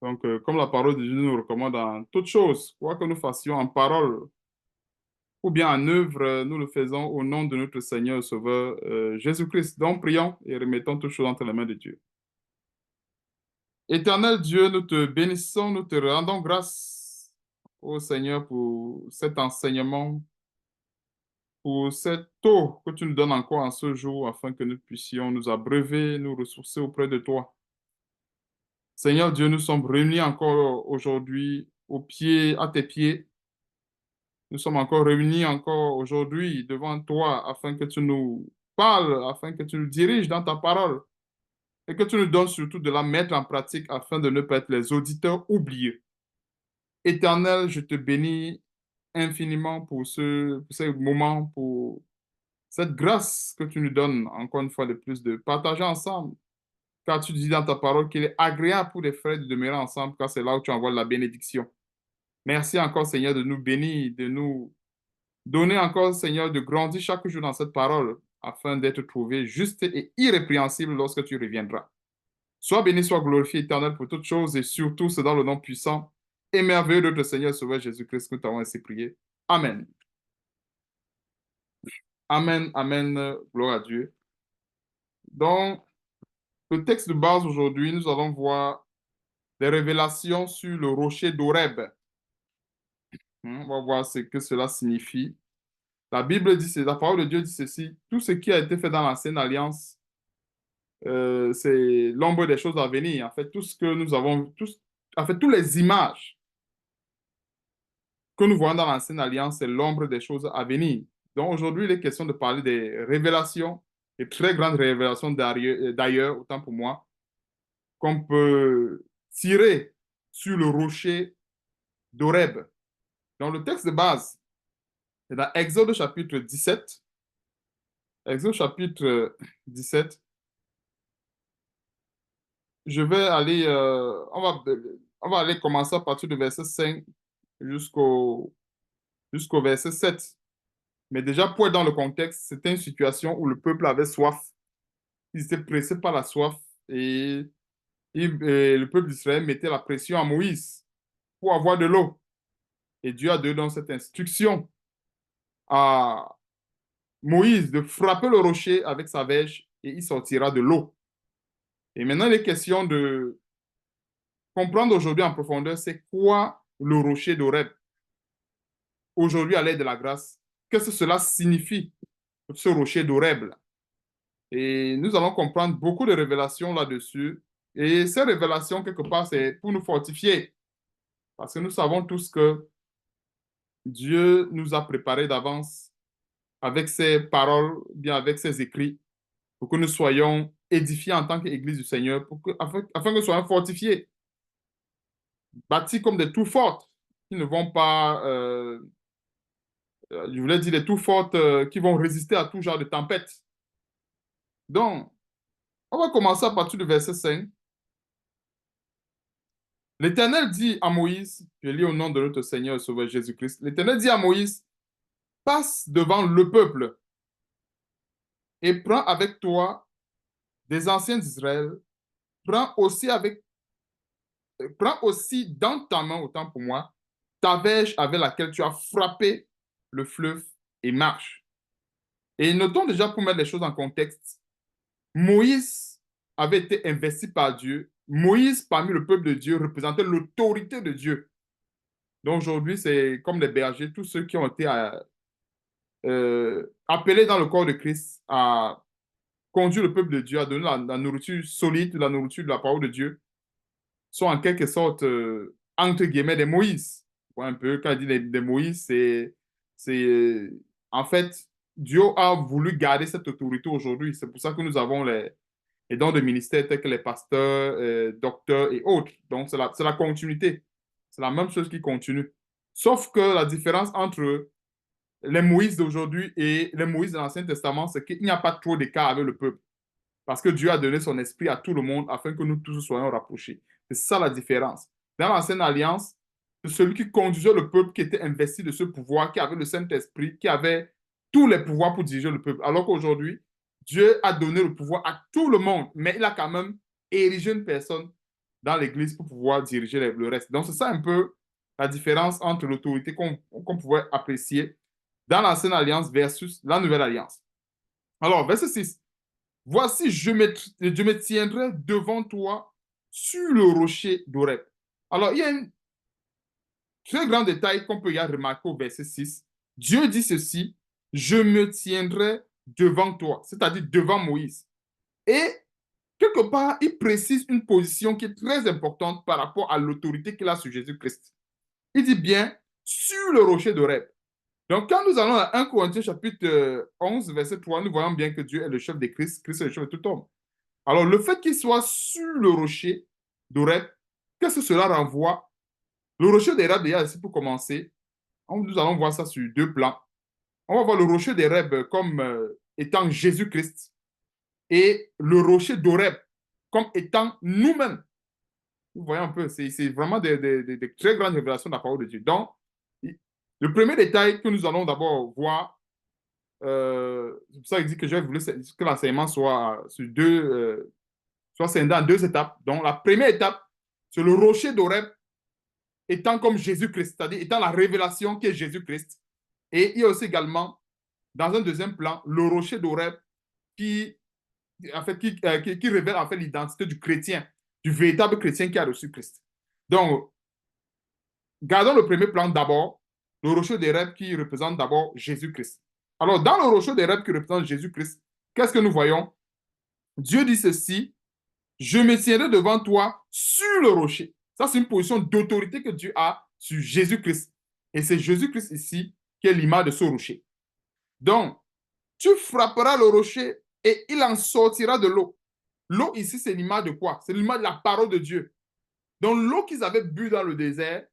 Donc, comme la parole de Dieu nous recommande en toutes choses, quoi que nous fassions en parole ou bien en œuvre, nous le faisons au nom de notre Seigneur et Sauveur Jésus-Christ. Donc, prions et remettons toutes choses entre les mains de Dieu. Éternel Dieu, nous te bénissons, nous te rendons grâce au Seigneur pour cet enseignement, pour cette eau que tu nous donnes encore en ce jour afin que nous puissions nous abreuver, nous ressourcer auprès de toi. Seigneur Dieu, nous sommes réunis encore aujourd'hui à tes pieds. Nous sommes encore réunis encore aujourd'hui devant toi afin que tu nous parles, afin que tu nous diriges dans ta parole et que tu nous donnes surtout de la mettre en pratique afin de ne pas être les auditeurs oubliés. Éternel, je te bénis infiniment pour ce moment, pour cette grâce que tu nous donnes encore une fois de plus de partager ensemble. Car tu dis dans ta parole qu'il est agréable pour les frères de demeurer ensemble, car c'est là où tu envoies la bénédiction. Merci encore, Seigneur, de nous bénir, de nous donner encore, Seigneur, de grandir chaque jour dans cette parole, afin d'être trouvé juste et irrépréhensible lorsque tu reviendras. Sois béni, sois glorifié, éternel, pour toutes choses, et surtout, c'est dans le nom puissant et merveilleux de notre Seigneur Sauveur Jésus-Christ que nous t'avons ainsi prié. Amen. Amen, amen, gloire à Dieu. Donc, le texte de base aujourd'hui, nous allons voir des révélations sur le rocher d'Horeb. On va voir ce que cela signifie. La Bible dit, la parole de Dieu dit ceci, tout ce qui a été fait dans l'ancienne alliance, c'est l'ombre des choses à venir. En fait, tout ce que nous avons, en fait, toutes les images que nous voyons dans l'ancienne alliance, c'est l'ombre des choses à venir. Donc aujourd'hui, il est question de parler des révélations, des très grandes révélations d'ailleurs, autant pour moi, qu'on peut tirer sur le rocher d'Horeb. Dans le texte de base, c'est dans Exode chapitre 17. Exode chapitre 17. Je vais aller, on va aller commencer à partir du verset 5 jusqu'au jusqu'au verset 7. Mais déjà, pour être dans le contexte, c'était une situation où le peuple avait soif. Ils étaient pressés par la soif et, et le peuple d'Israël mettait la pression à Moïse pour avoir de l'eau. Et Dieu a donné donc cette instruction à Moïse de frapper le rocher avec sa verge et il sortira de l'eau. Et maintenant, il est question de comprendre aujourd'hui en profondeur c'est quoi le rocher d'Horeb. Aujourd'hui, à l'aide de la grâce, qu'est-ce que cela signifie, ce rocher d'Horeb? Et nous allons comprendre beaucoup de révélations là-dessus. Et ces révélations, quelque part, c'est pour nous fortifier. Parce que nous savons tous que Dieu nous a préparés d'avance avec ses paroles, bien avec ses écrits, pour que nous soyons édifiés en tant qu'Église du Seigneur, afin que nous soyons fortifiés, bâtis comme des tours fortes, qui ne vont pas, je voulais dire des tours fortes qui vont résister à tout genre de tempête. Donc, on va commencer à partir du verset 5. L'Éternel dit à Moïse, je lis au nom de notre Seigneur et Sauveur Jésus-Christ, l'Éternel dit à Moïse, passe devant le peuple et prends avec toi des anciens d'Israël, prends aussi prends aussi dans ta main, autant pour moi, ta verge avec laquelle tu as frappé le fleuve et marche. Et notons déjà pour mettre les choses en contexte, Moïse avait été investi par Dieu. Moïse, parmi le peuple de Dieu, représentait l'autorité de Dieu. Donc aujourd'hui, c'est comme les bergers, tous ceux qui ont été appelés dans le corps de Christ à conduire le peuple de Dieu, à donner la nourriture solide, la nourriture de la parole de Dieu, sont en quelque sorte, entre guillemets, des Moïse. Un peu, quand il dit des Moïse, en fait, Dieu a voulu garder cette autorité aujourd'hui. C'est pour ça que nous avons les dons de ministère tels que les pasteurs, docteurs et autres. Donc, c'est la continuité. C'est la même chose qui continue. Sauf que la différence entre les Moïse d'aujourd'hui et les Moïse de l'Ancien Testament, c'est qu'il n'y a pas trop d'écart avec le peuple. Parce que Dieu a donné son esprit à tout le monde afin que nous tous soyons rapprochés. C'est ça la différence. Dans l'Ancienne Alliance, c'est celui qui conduisait le peuple qui était investi de ce pouvoir, qui avait le Saint-Esprit, qui avait tous les pouvoirs pour diriger le peuple. Alors qu'aujourd'hui, Dieu a donné le pouvoir à tout le monde, mais il a quand même érigé une personne dans l'Église pour pouvoir diriger le reste. Donc, c'est ça un peu la différence entre l'autorité qu'on pouvait apprécier dans l'Ancienne Alliance versus la Nouvelle Alliance. Alors, verset 6. Voici, je me tiendrai devant toi sur le rocher d'Oreb. Alors, il y a un très grand détail qu'on peut y remarquer au verset 6. Dieu dit ceci, je me tiendrai devant toi, c'est-à-dire devant Moïse. Et quelque part, il précise une position qui est très importante par rapport à l'autorité qu'il a sur Jésus-Christ. Il dit bien sur le rocher d'Oreb. Donc, quand nous allons à 1 Corinthiens chapitre 11, verset 3, nous voyons bien que Dieu est le chef de Christ, Christ est le chef de tout homme. Alors, le fait qu'il soit sur le rocher d'Oreb, qu'est-ce que cela renvoie? Le rocher d'Oreb, déjà, ici pour commencer, nous allons voir ça sur deux plans. On va voir le rocher d'Oreb comme étant Jésus-Christ et le rocher d'Oreb comme étant nous-mêmes. Vous voyez un peu, c'est vraiment des très grandes révélations de la parole de Dieu. Donc, le premier détail que nous allons d'abord voir, c'est pour ça qu'il dit que j'ai voulu que l'enseignement soit sur soit scindé en deux étapes. Donc, la première étape, c'est le rocher d'Oreb étant comme Jésus-Christ, c'est-à-dire étant la révélation qui est Jésus-Christ. Et il y a aussi également, dans un deuxième plan, le rocher d'Oreb qui, en fait, qui révèle en fait l'identité du chrétien, du véritable chrétien qui a reçu Christ. Donc, gardons le premier plan d'abord, le rocher d'Oreb qui représente d'abord Jésus-Christ. Alors, dans le rocher d'Oreb qui représente Jésus-Christ, qu'est-ce que nous voyons? Dieu dit ceci, je me tiendrai devant toi sur le rocher. Ça, c'est une position d'autorité que Dieu a sur Jésus-Christ. Et c'est Jésus-Christ ici qui est l'image de ce rocher. Donc, tu frapperas le rocher et il en sortira de l'eau. L'eau ici, c'est l'image de quoi? C'est l'image de la parole de Dieu. Donc, l'eau qu'ils avaient bu dans le désert,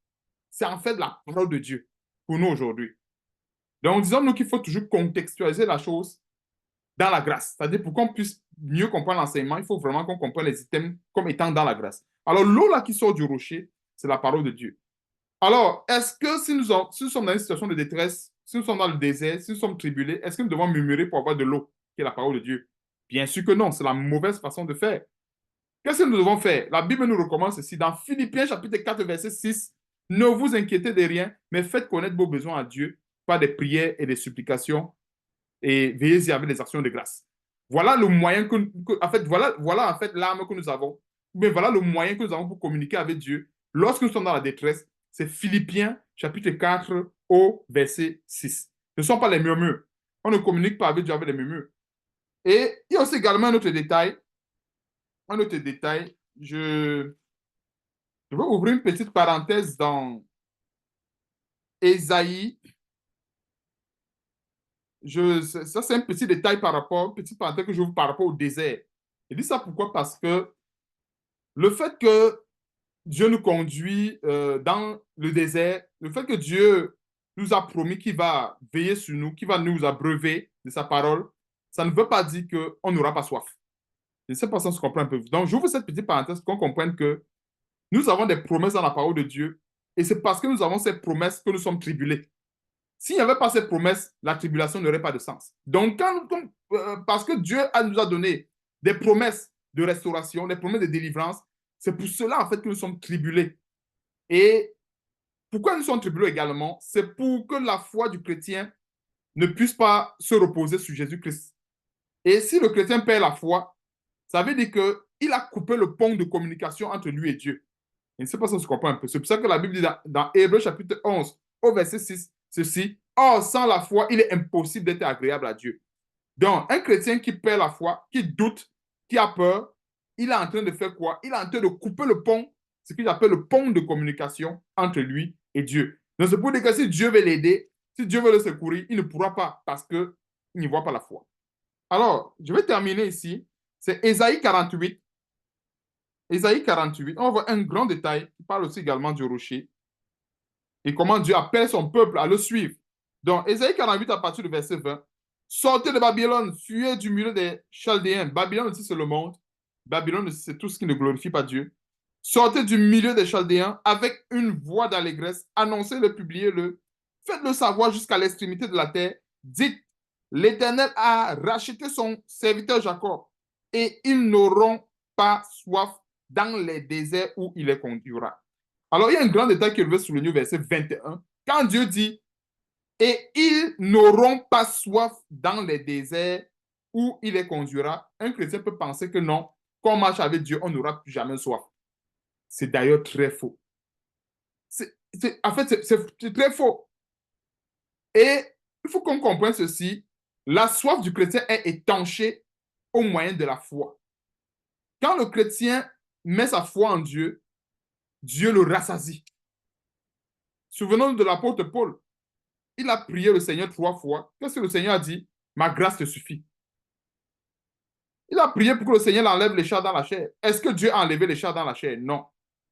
c'est en fait la parole de Dieu pour nous aujourd'hui. Donc, disons-nous qu'il faut toujours contextualiser la chose dans la grâce. C'est-à-dire, pour qu'on puisse mieux comprendre l'enseignement, il faut vraiment qu'on comprenne les items comme étant dans la grâce. Alors, l'eau là qui sort du rocher, c'est la parole de Dieu. Alors, est-ce que si si nous sommes dans une situation de détresse, si nous sommes dans le désert, si nous sommes tribulés, est-ce que nous devons murmurer pour avoir de l'eau, qui est la parole de Dieu? Bien sûr que non, c'est la mauvaise façon de faire. Qu'est-ce que nous devons faire? La Bible nous recommande ceci dans Philippiens chapitre 4, verset 6. Ne vous inquiétez de rien, mais faites connaître vos besoins à Dieu par des prières et des supplications et veillez-y avec des actions de grâce. Voilà le moyen en fait, voilà en fait l'arme que nous avons. Mais voilà le moyen que nous avons pour communiquer avec Dieu lorsque nous sommes dans la détresse. C'est Philippiens chapitre 4 au verset 6. Ce ne sont pas les murmures. On ne communique pas avec Dieu avec les murmures. Et il y a aussi également un autre détail. Un autre détail. Je vais ouvrir une petite parenthèse dans Ésaïe. Ça, c'est un petit détail par rapport, petite parenthèse que je vous par rapport au désert. Je dis ça pourquoi? Parce que le fait que Dieu nous conduit dans le désert, le fait que Dieu nous a promis qu'il va veiller sur nous, qu'il va nous abreuver de sa parole, ça ne veut pas dire qu'on n'aura pas soif. Je ne sais pas si on se comprend un peu. Donc, j'ouvre cette petite parenthèse pour qu'on comprenne que nous avons des promesses dans la parole de Dieu et c'est parce que nous avons ces promesses que nous sommes tribulés. S'il n'y avait pas ces promesses, la tribulation n'aurait pas de sens. Donc, parce que Dieu nous a donné des promesses de restauration, des promesses de délivrance, c'est pour cela, en fait, que nous sommes tribulés. Et pourquoi nous sommes tribulés également? C'est pour que la foi du chrétien ne puisse pas se reposer sur Jésus-Christ. Et si le chrétien perd la foi, ça veut dire qu'il a coupé le pont de communication entre lui et Dieu. Je ne sais pas si on se comprend un peu. C'est pour ça que la Bible dit dans Hébreux chapitre 11, au verset 6, ceci. Or, sans la foi, il est impossible d'être agréable à Dieu. Donc, un chrétien qui perd la foi, qui doute, qui a peur, il est en train de faire quoi? Il est en train de couper le pont, ce qu'il appelle le pont de communication entre lui et Dieu. Donc, c'est pour dire que si Dieu veut l'aider, si Dieu veut le secourir, il ne pourra pas parce qu'il n'y voit pas la foi. Alors, je vais terminer ici. C'est Ésaïe 48. Ésaïe 48, on va voir un grand détail qui parle aussi également du rocher et comment Dieu appelle son peuple à le suivre. Donc, Ésaïe 48 à partir du verset 20. Sortez de Babylone, fuyez du milieu des Chaldéens. Babylone aussi, c'est le monde. Babylone aussi, c'est tout ce qui ne glorifie pas Dieu. Sortez du milieu des Chaldéens avec une voix d'allégresse. Annoncez-le, publiez-le. Faites-le savoir jusqu'à l'extrémité de la terre. Dites, l'Éternel a racheté son serviteur Jacob et ils n'auront pas soif dans les déserts où il les conduira. Alors, il y a un grand détail que je veux souligner au verset 21. Quand Dieu dit, et ils n'auront pas soif dans les déserts où il les conduira, un chrétien peut penser que non, quand on marche avec Dieu, on n'aura plus jamais soif. C'est d'ailleurs très faux. En fait, c'est très faux. Et il faut qu'on comprenne ceci. La soif du chrétien est étanchée au moyen de la foi. Quand le chrétien met sa foi en Dieu, Dieu le rassasie. Souvenons-nous de l'apôtre Paul. Il a prié le Seigneur 3 fois. Qu'est-ce que le Seigneur a dit? Ma grâce te suffit. Il a prié pour que le Seigneur enlève les chars dans la chair. Est-ce que Dieu a enlevé les chars dans la chair? Non.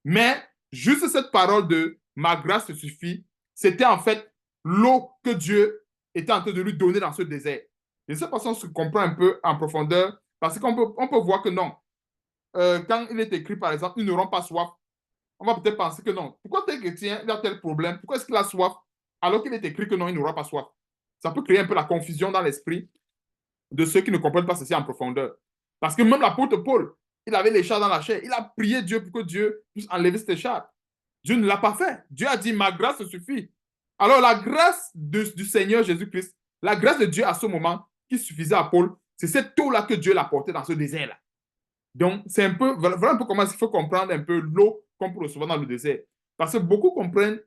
Mais juste cette parole de ma grâce te suffit, c'était en fait l'eau que Dieu était en train de lui donner dans ce désert. Je ne sais pas si on se comprend un peu en profondeur, parce on peut voir que non. Quand il est écrit, par exemple, ils n'auront pas soif, on va peut-être penser que non. Pourquoi tel chrétien, il a tel problème? Pourquoi est-ce qu'il a soif alors qu'il est écrit que non, il n'aura pas soif? Ça peut créer un peu la confusion dans l'esprit de ceux qui ne comprennent pas ceci en profondeur. Parce que même l'apôtre Paul, il avait les chars dans la chair. Il a prié Dieu pour que Dieu puisse enlever ces chars. Dieu ne l'a pas fait. Dieu a dit, ma grâce suffit. Alors la grâce du Seigneur Jésus-Christ, la grâce de Dieu à ce moment qui suffisait à Paul, c'est cette eau-là que Dieu l'a portée dans ce désert-là. Donc, c'est un peu, voilà un peu comment il faut comprendre un peu l'eau qu'on peut recevoir dans le désert. Parce que beaucoup comprennent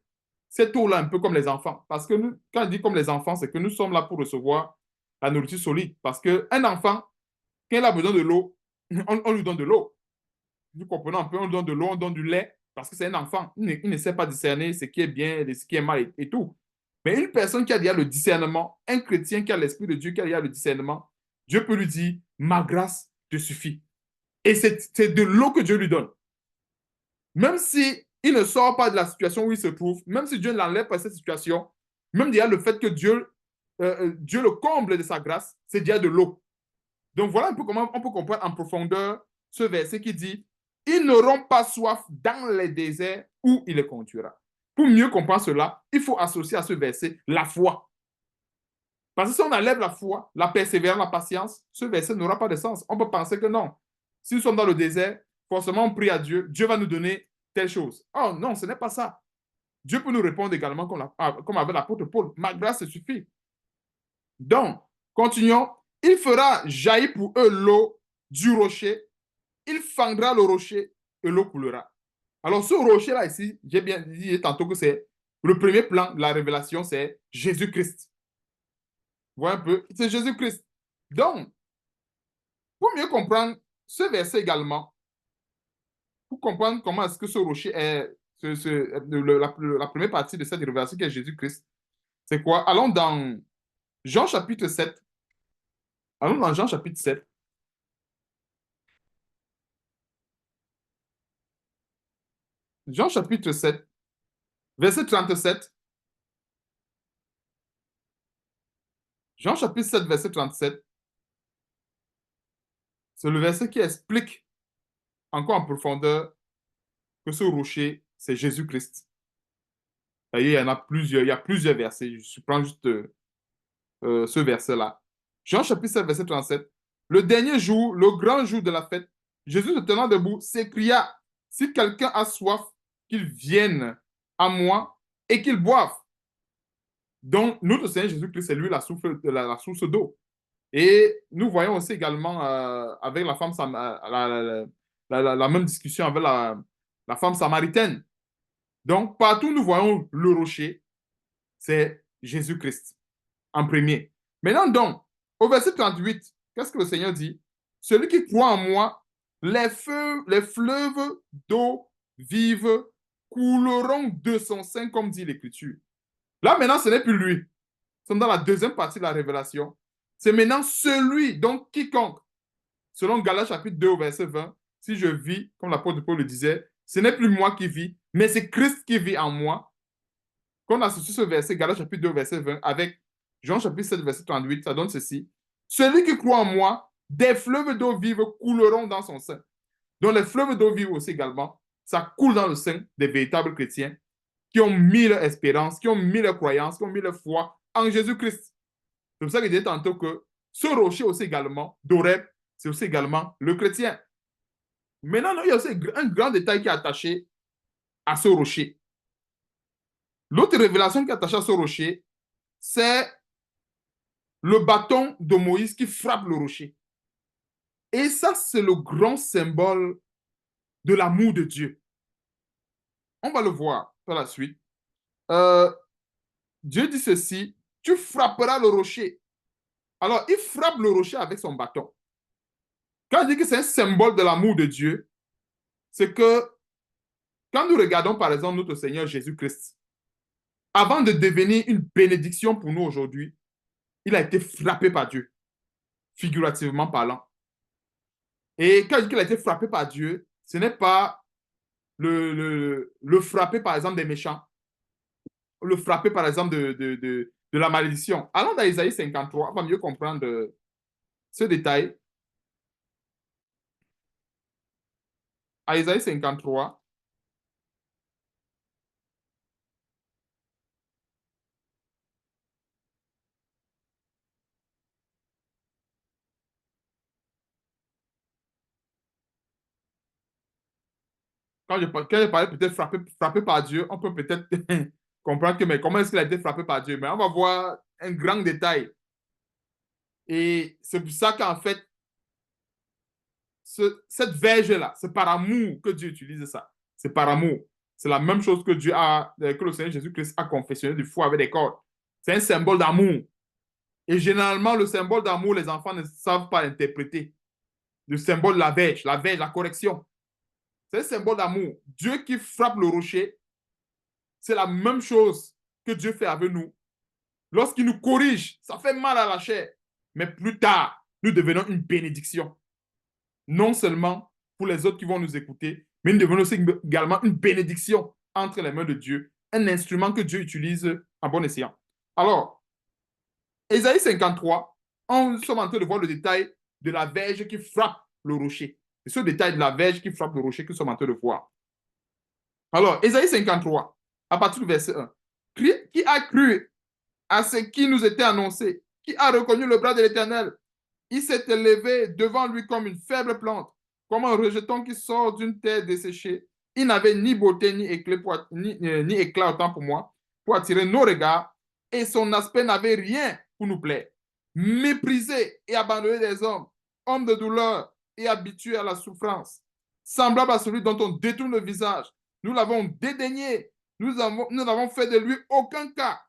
cette eau-là un peu comme les enfants. Parce que nous, quand je dis comme les enfants, c'est que nous sommes là pour recevoir la nourriture solide. Parce qu'un enfant, quand il a besoin de l'eau, on lui donne de l'eau. Nous comprenons un peu, on lui donne de l'eau, on donne du lait, parce que c'est un enfant. Il ne sait pas discerner ce qui est bien et ce qui est mal et tout. Mais une personne qui a déjà le discernement, un chrétien qui a l'Esprit de Dieu, qui a déjà le discernement, Dieu peut lui dire, ma grâce te suffit. Et c'est de l'eau que Dieu lui donne. Même si il ne sort pas de la situation où il se trouve, même si Dieu ne l'enlève pas de cette situation, même déjà le fait que Dieu le comble de sa grâce, c'est déjà de l'eau. Donc voilà un peu comment on peut comprendre en profondeur ce verset qui dit, ils n'auront pas soif dans les déserts où il les conduira. Pour mieux comprendre cela, il faut associer à ce verset la foi. Parce que si on enlève la foi, la persévérance, la patience, ce verset n'aura pas de sens. On peut penser que non. Si nous sommes dans le désert, forcément on prie à Dieu, Dieu va nous donner telle chose. Oh non, ce n'est pas ça. Dieu peut nous répondre également comme avec l'apôtre Paul. Ma grâce suffit. Donc, continuons. Il fera jaillir pour eux l'eau du rocher. Il fendra le rocher et l'eau coulera. Alors, ce rocher-là ici, j'ai bien dit tantôt que c'est le premier plan de la révélation, c'est Jésus-Christ. Vous voyez un peu? C'est Jésus-Christ. Donc, pour mieux comprendre ce verset également, pour comprendre comment est-ce que ce rocher est, la première partie de cette révélation qui est Jésus-Christ, c'est quoi? Allons dans Jean chapitre 7. Allons dans Jean chapitre 7. Jean chapitre 7, verset 37. Jean chapitre 7, verset 37. C'est le verset qui explique encore en profondeur que ce rocher, c'est Jésus-Christ. Il y en a plusieurs, il y a plusieurs versets. Je prends juste ce verset-là. Jean chapitre 7, verset 37. Le dernier jour, le grand jour de la fête, Jésus se tenant debout s'écria, si quelqu'un a soif, qu'il vienne à moi et qu'il boive. Donc, notre Seigneur Jésus-Christ, c'est lui la source d'eau. Et nous voyons aussi également avec la femme, la même discussion avec la femme samaritaine. Donc, partout nous voyons le rocher, c'est Jésus-Christ en premier. Maintenant, donc, au verset 38, qu'est-ce que le Seigneur dit? Celui qui croit en moi, les fleuves d'eau vive couleront de son sein, comme dit l'Écriture. Là, maintenant, ce n'est plus lui. Nous sommes dans la deuxième partie de la révélation. C'est maintenant celui, donc quiconque, selon Galates chapitre 2 au verset 20, si je vis, comme l'apôtre Paul le disait, ce n'est plus moi qui vis, mais c'est Christ qui vit en moi. Quand on associe ce verset, Galates chapitre 2 verset 20, avec Jean chapitre 7 verset 38, ça donne ceci. Celui qui croit en moi, des fleuves d'eau vive couleront dans son sein. Donc les fleuves d'eau vive aussi également, ça coule dans le sein des véritables chrétiens qui ont mis leur espérance, qui ont mis leur croyance, qui ont mis leur foi en Jésus-Christ. C'est pour ça que je disais tantôt que ce rocher aussi également, d'Oreb, c'est aussi également le chrétien. Maintenant, il y a aussi un grand détail qui est attaché à ce rocher. L'autre révélation qui est attachée à ce rocher, c'est le bâton de Moïse qui frappe le rocher. Et ça, c'est le grand symbole de l'amour de Dieu. On va le voir par la suite. Euh, Dieu dit ceci, tu frapperas le rocher. Alors, il frappe le rocher avec son bâton. Quand il dit que c'est un symbole de l'amour de Dieu, c'est que quand nous regardons par exemple notre Seigneur Jésus-Christ, avant de devenir une bénédiction pour nous aujourd'hui, il a été frappé par Dieu, figurativement parlant. Et quand il dit qu'il a été frappé par Dieu, ce n'est pas le frapper par exemple des méchants, le frapper par exemple de la malédiction. Allons dans Isaïe 53, on va mieux comprendre ce détail. À Isaïe 53, quand je parlais peut-être frappé par Dieu, on peut peut-être comprendre que, mais comment est-ce qu'il a été frappé par Dieu? Mais on va voir un grand détail. Et c'est pour ça qu'en fait, cette verge-là, c'est par amour que Dieu utilise ça. C'est par amour. C'est la même chose que que le Seigneur Jésus-Christ a confectionné du foie avec des cordes. C'est un symbole d'amour. Et généralement, le symbole d'amour, les enfants ne savent pas l'interpréter. Le symbole de la verge, la correction. C'est un symbole d'amour. Dieu qui frappe le rocher, c'est la même chose que Dieu fait avec nous. Lorsqu'il nous corrige, ça fait mal à la chair. Mais plus tard, nous devenons une bénédiction. Non seulement pour les autres qui vont nous écouter, mais nous devenons aussi également une bénédiction entre les mains de Dieu, un instrument que Dieu utilise en bon escient. Alors, Ésaïe 53, on sommes en train de voir le détail de la verge qui frappe le rocher. C'est ce détail de la verge qui frappe le rocher que nous sommes en train de voir. Alors, Ésaïe 53, à partir du verset 1. Qui a cru à ce qui nous était annoncé? Qui a reconnu le bras de l'Éternel? Il s'est élevé devant lui comme une faible plante, comme un rejeton qui sort d'une terre desséchée. Il n'avait ni beauté ni éclat autant pour moi, pour attirer nos regards, et son aspect n'avait rien pour nous plaire. Méprisé et abandonné des hommes, homme de douleur et habitué à la souffrance, semblable à celui dont on détourne le visage. Nous l'avons dédaigné, nous n'avons fait de lui aucun cas.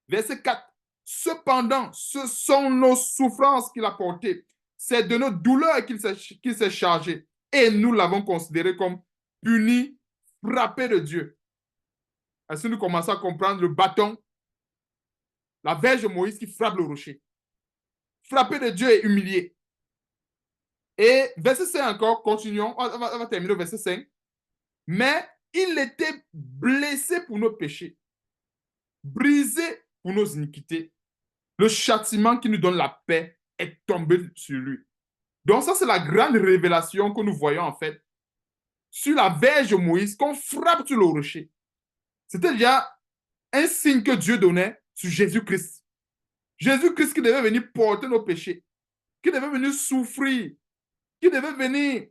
Verset 4. Cependant, ce sont nos souffrances qu'il a portées. C'est de nos douleurs qu'il s'est chargé. Et nous l'avons considéré comme puni, frappé de Dieu. Ainsi, nous commençons à comprendre le bâton, la verge de Moïse qui frappe le rocher. Frappé de Dieu et humilié. Et verset 5 encore, continuons, on va terminer au verset 5. Mais il était blessé pour nos péchés, brisé pour nos iniquités. Le châtiment qui nous donne la paix est tombé sur lui. Donc ça, c'est la grande révélation que nous voyons en fait sur la verge de Moïse qu'on frappe sur le rocher. C'était déjà un signe que Dieu donnait sur Jésus-Christ. Jésus-Christ qui devait venir porter nos péchés, qui devait venir souffrir, qui devait venir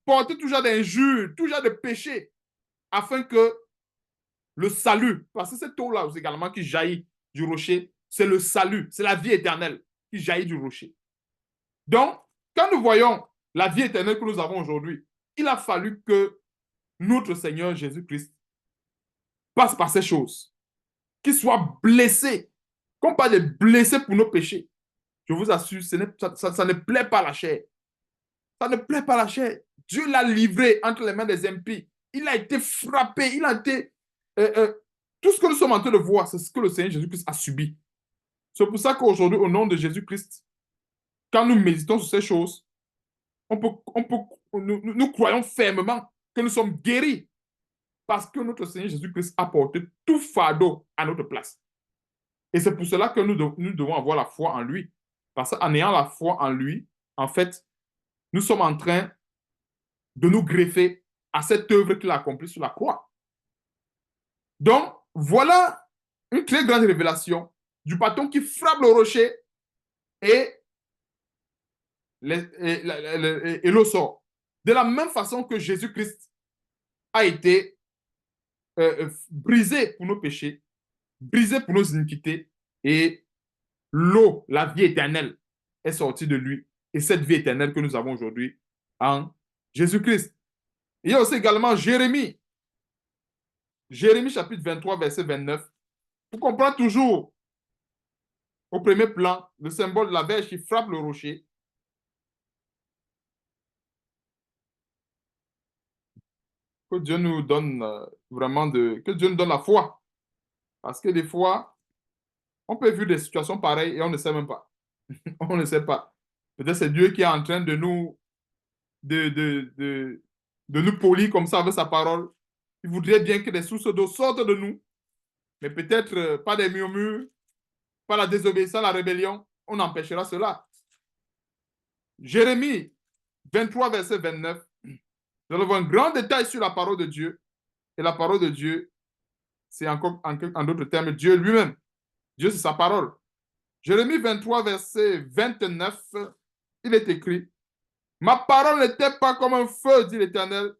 porter tout genre d'injures, tout genre de péchés, afin que le salut, parce que cette eau-là également qui jaillit du rocher, c'est le salut, c'est la vie éternelle qui jaillit du rocher. Donc, quand nous voyons la vie éternelle que nous avons aujourd'hui, il a fallu que notre Seigneur Jésus-Christ passe par ces choses, qu'il soit blessé, qu'on parle de blessé pour nos péchés. Je vous assure, ça ne plaît pas à la chair. Ça ne plaît pas à la chair. Dieu l'a livré entre les mains des impies. Il a été frappé, il a été... tout ce que nous sommes en train de voir, c'est ce que le Seigneur Jésus-Christ a subi. C'est pour ça qu'aujourd'hui, au nom de Jésus-Christ, quand nous méditons sur ces choses, nous croyons fermement que nous sommes guéris parce que notre Seigneur Jésus-Christ a porté tout fardeau à notre place. Et c'est pour cela que nous devons avoir la foi en lui. Parce qu'en ayant la foi en lui, en fait, nous sommes en train de nous greffer à cette œuvre qu'il a accomplie sur la croix. Donc, voilà une très grande révélation du bâton qui frappe le rocher et l'eau sort. De la même façon que Jésus-Christ a été brisé pour nos péchés, brisé pour nos iniquités, et l'eau, la vie éternelle, est sortie de lui. Et cette vie éternelle que nous avons aujourd'hui en Jésus-Christ. Il y a aussi également Jérémie. Jérémie chapitre 23, verset 29. Vous comprenez toujours au premier plan le symbole de la verge qui frappe le rocher. Que Dieu nous donne vraiment que Dieu nous donne la foi. Parce que des fois, on peut vivre des situations pareilles et on ne sait même pas. On ne sait pas. Peut-être c'est Dieu qui est en train de nous, de nous polir comme ça avec sa parole. Il voudrait bien que des sources d'eau sortent de nous, mais peut-être pas des murmures, pas la désobéissance, la rébellion. On empêchera cela. Jérémie 23, verset 29. Nous avons un grand détail sur la parole de Dieu. Et la parole de Dieu, c'est encore, en d'autres termes, Dieu lui-même. Dieu, c'est sa parole. Jérémie 23, verset 29, il est écrit, « Ma parole n'était pas comme un feu, dit l'Éternel,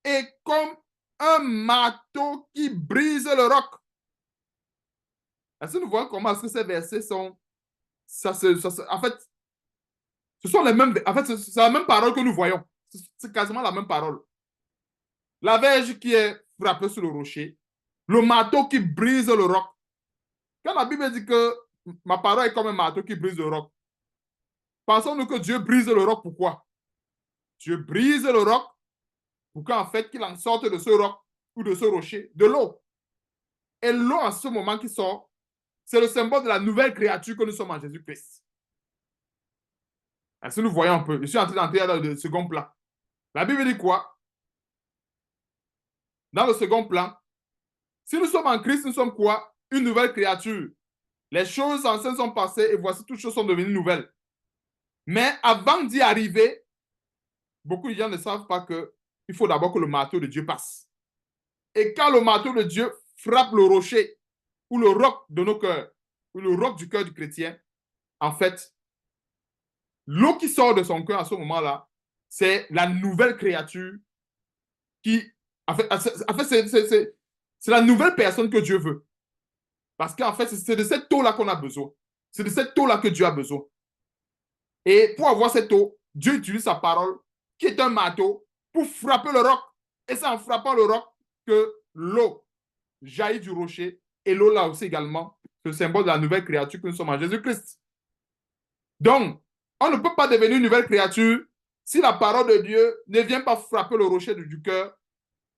et comme un marteau qui brise le roc. » Est-ce que nous voyons comment est-ce que ces versets sont... en fait, ce sont les mêmes... En fait, c'est la même parole que nous voyons. C'est quasiment la même parole. La verge qui est frappée sur le rocher, le marteau qui brise le roc. Quand la Bible dit que ma parole est comme un marteau qui brise le roc, pensons-nous que Dieu brise le roc, pourquoi? Dieu brise le roc pour qu'en fait, qu'il en sorte de ce roc ou de ce rocher de l'eau. Et l'eau, en ce moment qui sort, c'est le symbole de la nouvelle créature que nous sommes en Jésus-Christ. Est-ce que nous voyons un peu? Je suis en train d'entrer dans le second plan. La Bible dit quoi? Dans le second plan, si nous sommes en Christ, nous sommes quoi? Une nouvelle créature. Les choses anciennes sont passées et voici toutes choses sont devenues nouvelles. Mais avant d'y arriver, beaucoup de gens ne savent pas qu'il faut d'abord que le marteau de Dieu passe. Et quand le marteau de Dieu frappe le rocher ou le roc de nos cœurs, ou le roc du cœur du chrétien, en fait, l'eau qui sort de son cœur à ce moment-là, c'est la nouvelle créature qui... En fait c'est la nouvelle personne que Dieu veut. Parce qu'en fait, c'est de cette eau-là qu'on a besoin. C'est de cette eau-là que Dieu a besoin. Et pour avoir cette eau, Dieu utilise sa parole, qui est un marteau, pour frapper le roc. Et c'est en frappant le roc que l'eau jaillit du rocher. Et l'eau, là aussi également, c'est le symbole de la nouvelle créature que nous sommes en Jésus-Christ. Donc, on ne peut pas devenir une nouvelle créature si la parole de Dieu ne vient pas frapper le rocher du cœur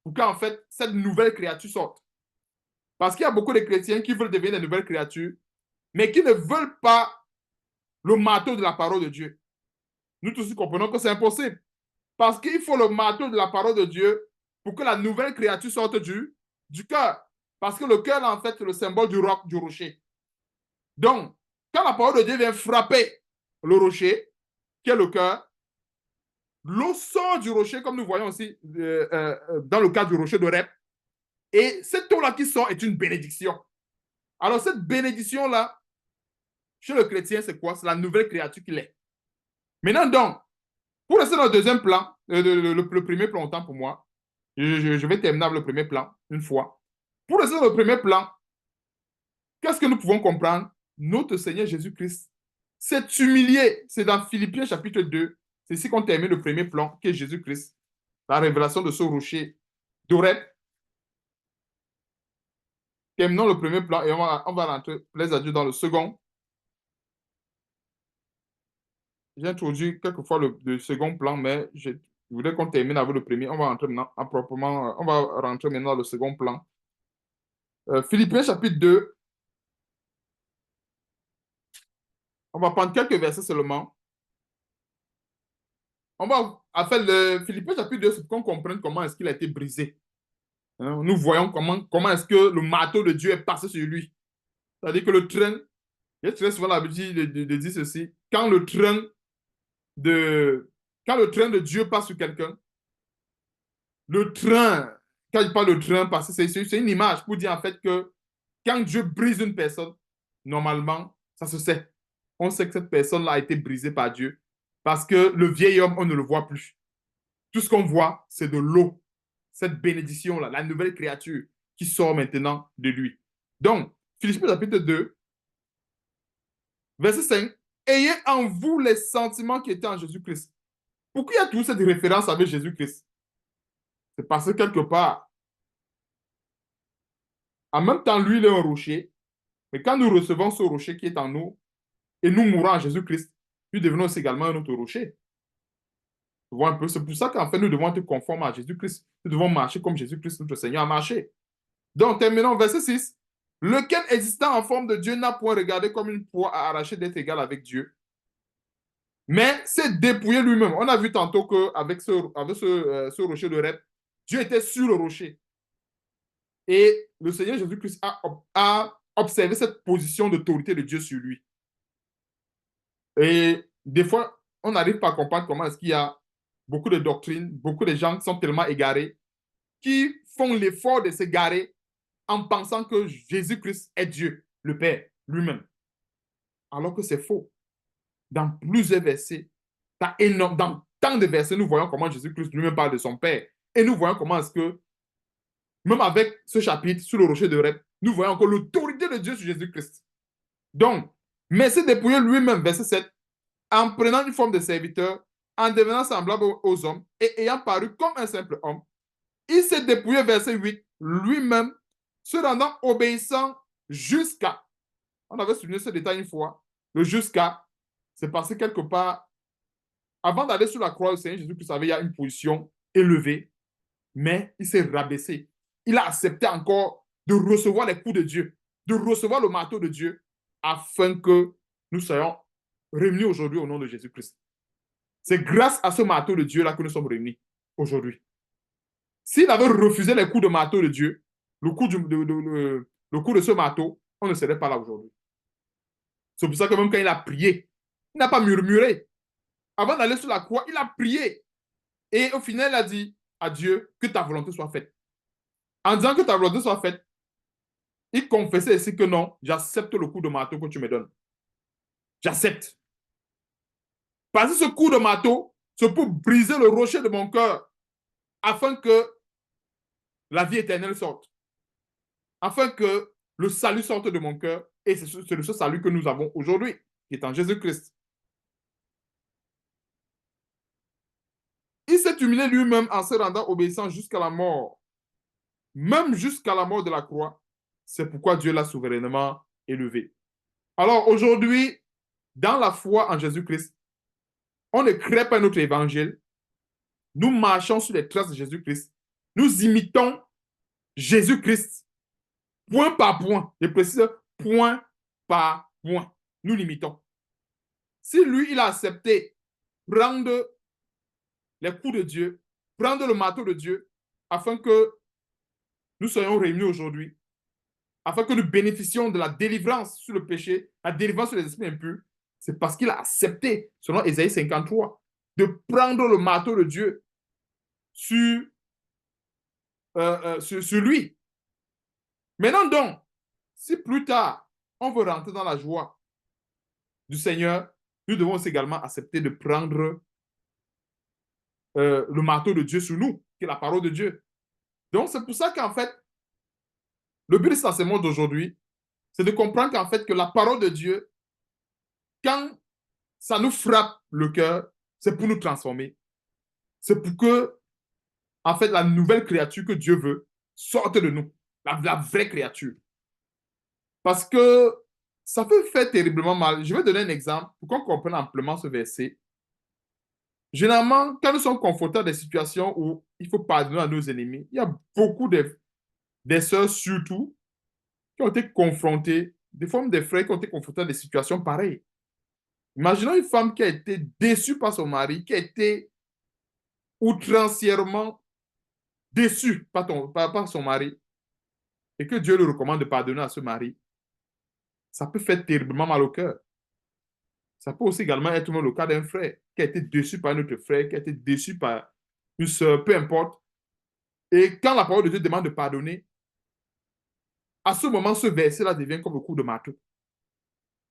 pour qu'en fait, cette nouvelle créature sorte. Parce qu'il y a beaucoup de chrétiens qui veulent devenir des nouvelles créatures, mais qui ne veulent pas le marteau de la parole de Dieu. Nous tous comprenons que c'est impossible. Parce qu'il faut le marteau de la parole de Dieu pour que la nouvelle créature sorte du cœur. Parce que le cœur, en fait, c'est le symbole du roc, du rocher. Donc, quand la parole de Dieu vient frapper le rocher, qui est le cœur, l'eau sort du rocher, comme nous voyons aussi dans le cas du rocher de Rep. Et cette eau-là qui sort est une bénédiction. Alors, cette bénédiction-là, chez le chrétien, c'est quoi? C'est la nouvelle créature qu'il est. Maintenant, donc, pour rester dans le deuxième plan, le premier plan, autant pour moi, je vais terminer avec le premier plan une fois. Pour rester dans le premier plan, qu'est-ce que nous pouvons comprendre? Notre Seigneur Jésus-Christ s'est humilié. C'est dans Philippiens chapitre 2. C'est ici qu'on termine le premier plan, qui est Jésus-Christ. La révélation de ce rocher d'Oreb. Terminons le premier plan et on va rentrer, plaise à Dieu, dans le second. J'ai introduit quelquefois le second plan, mais je voudrais qu'on termine avec le premier. On va rentrer maintenant on va rentrer maintenant dans le second plan. Philippiens chapitre 2. On va prendre quelques versets seulement. On va, en fait, le Philippiens chapitre 2, c'est pour qu'on comprenne comment est-ce qu'il a été brisé. Hein, nous voyons comment est-ce que le marteau de Dieu est passé sur lui. C'est-à-dire que le train, j'ai très souvent l'habitude de dire ceci, quand le train de Dieu passe sur quelqu'un, le train, quand il parle de train, parce que c'est une image pour dire en fait que quand Dieu brise une personne, normalement, ça se sait. On sait que cette personne-là a été brisée par Dieu parce que le vieil homme, on ne le voit plus. Tout ce qu'on voit, c'est de l'eau. Cette bénédiction-là, la nouvelle créature qui sort maintenant de lui. Donc, Philippiens chapitre 2, verset 5. Ayez en vous les sentiments qui étaient en Jésus-Christ. Pourquoi il y a toute cette référence avec Jésus-Christ? C'est parce que quelque part, en même temps, lui, il est un rocher. Mais quand nous recevons ce rocher qui est en nous et nous mourons en Jésus-Christ, nous devenons aussi également un autre rocher. Tu vois un peu? C'est pour ça qu'en fait, nous devons être conformes à Jésus-Christ. Nous devons marcher comme Jésus-Christ, notre Seigneur, a marché. Donc, terminons, verset 6. Lequel, existant en forme de Dieu, n'a point regardé comme une proie à arracher d'être égal avec Dieu, mais s'est dépouillé lui-même. On a vu tantôt qu'avec ce rocher de Rep, Dieu était sur le rocher. Et le Seigneur Jésus-Christ a observé cette position d'autorité de Dieu sur lui. Et des fois, on n'arrive pas à comprendre comment est-ce qu'il y a beaucoup de doctrines, beaucoup de gens qui sont tellement égarés, qui font l'effort de s'égarer en pensant que Jésus-Christ est Dieu, le Père, lui-même. Alors que c'est faux. Dans plusieurs versets, dans tant de versets, nous voyons comment Jésus-Christ lui-même parle de son Père. Et nous voyons comment est-ce que, même avec ce chapitre sur le rocher de Rep, nous voyons encore l'autorité de Dieu sur Jésus-Christ. Donc, mais s'est dépouillé lui-même, verset 7, en prenant une forme de serviteur, en devenant semblable aux hommes et ayant paru comme un simple homme, il s'est dépouillé, verset 8, lui-même, se rendant obéissant jusqu'à. On avait souligné ce détail une fois. Le jusqu'à, c'est parce que quelque part, avant d'aller sur la croix, le Seigneur Jésus-Christ avait une position élevée, mais il s'est rabaissé. Il a accepté encore de recevoir les coups de Dieu, de recevoir le marteau de Dieu, afin que nous soyons réunis aujourd'hui au nom de Jésus-Christ. C'est grâce à ce marteau de Dieu-là que nous sommes réunis aujourd'hui. S'il avait refusé les coups de marteau de Dieu, le coup de ce marteau, on ne serait pas là aujourd'hui. C'est pour ça que même quand il a prié, il n'a pas murmuré. Avant d'aller sur la croix, il a prié. Et au final, il a dit à Dieu que ta volonté soit faite. En disant que ta volonté soit faite, il confessait ici que non, j'accepte le coup de marteau que tu me donnes. J'accepte. Parce que ce coup de marteau, c'est pour briser le rocher de mon cœur, afin que la vie éternelle sorte. Afin que le salut sorte de mon cœur. Et c'est de ce salut que nous avons aujourd'hui, qui est en Jésus-Christ. Il s'est humilié lui-même en se rendant obéissant jusqu'à la mort. Même jusqu'à la mort de la croix. C'est pourquoi Dieu l'a souverainement élevé. Alors aujourd'hui, dans la foi en Jésus-Christ, on ne crée pas notre évangile. Nous marchons sur les traces de Jésus-Christ. Nous imitons Jésus-Christ point par point. Je précise, point par point. Nous l'imitons. Si lui, il a accepté prendre les coups de Dieu, prendre le marteau de Dieu, afin que nous soyons réunis aujourd'hui, afin que nous bénéficions de la délivrance sur le péché, la délivrance sur les esprits impurs, c'est parce qu'il a accepté, selon Ésaïe 53, de prendre le marteau de Dieu sur lui. Maintenant donc, si plus tard, on veut rentrer dans la joie du Seigneur, nous devons aussi également accepter de prendre le marteau de Dieu sur nous, qui est la parole de Dieu. Donc, c'est pour ça qu'en fait, le but de cet enseignement d'aujourd'hui, c'est de comprendre qu'en fait, que la parole de Dieu, quand ça nous frappe le cœur, c'est pour nous transformer. C'est pour que, en fait, la nouvelle créature que Dieu veut sorte de nous, la vraie créature. Parce que ça peut faire terriblement mal. Je vais donner un exemple pour qu'on comprenne amplement ce verset. Généralement, quand nous sommes confrontés à des situations où il faut pardonner à nos ennemis, il y a beaucoup des sœurs surtout qui ont été confrontées, des femmes, des frères qui ont été confrontés à des situations pareilles. Imaginons une femme qui a été déçue par son mari, qui a été outrancièrement déçue par son mari, et que Dieu lui recommande de pardonner à ce mari. Ça peut faire terriblement mal au cœur. Ça peut aussi également être le cas d'un frère qui a été déçu par un autre frère, qui a été déçu par une soeur, peu importe. Et quand la parole de Dieu demande de pardonner, à ce moment, ce verset-là devient comme le coup de marteau.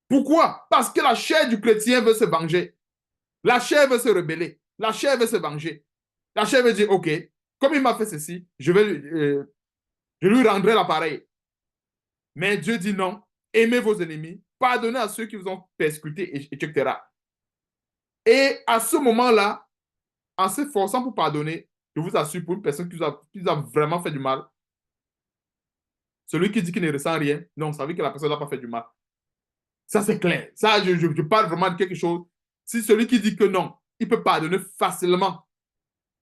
Pourquoi? Parce que la chair du chrétien veut se venger. La chair veut se rebeller. La chair veut se venger. La chair veut dire, OK, comme il m'a fait ceci, je lui rendrai l'appareil. Mais Dieu dit non, aimez vos ennemis, pardonnez à ceux qui vous ont persécuté, etc. Et à ce moment-là, en s'efforçant pour pardonner, je vous assure, pour une personne qui vous a vraiment fait du mal, celui qui dit qu'il ne ressent rien, non, ça veut dire que la personne n'a pas fait du mal. Ça, c'est clair. Ça, je parle vraiment de quelque chose. Si celui qui dit que non, il peut pardonner facilement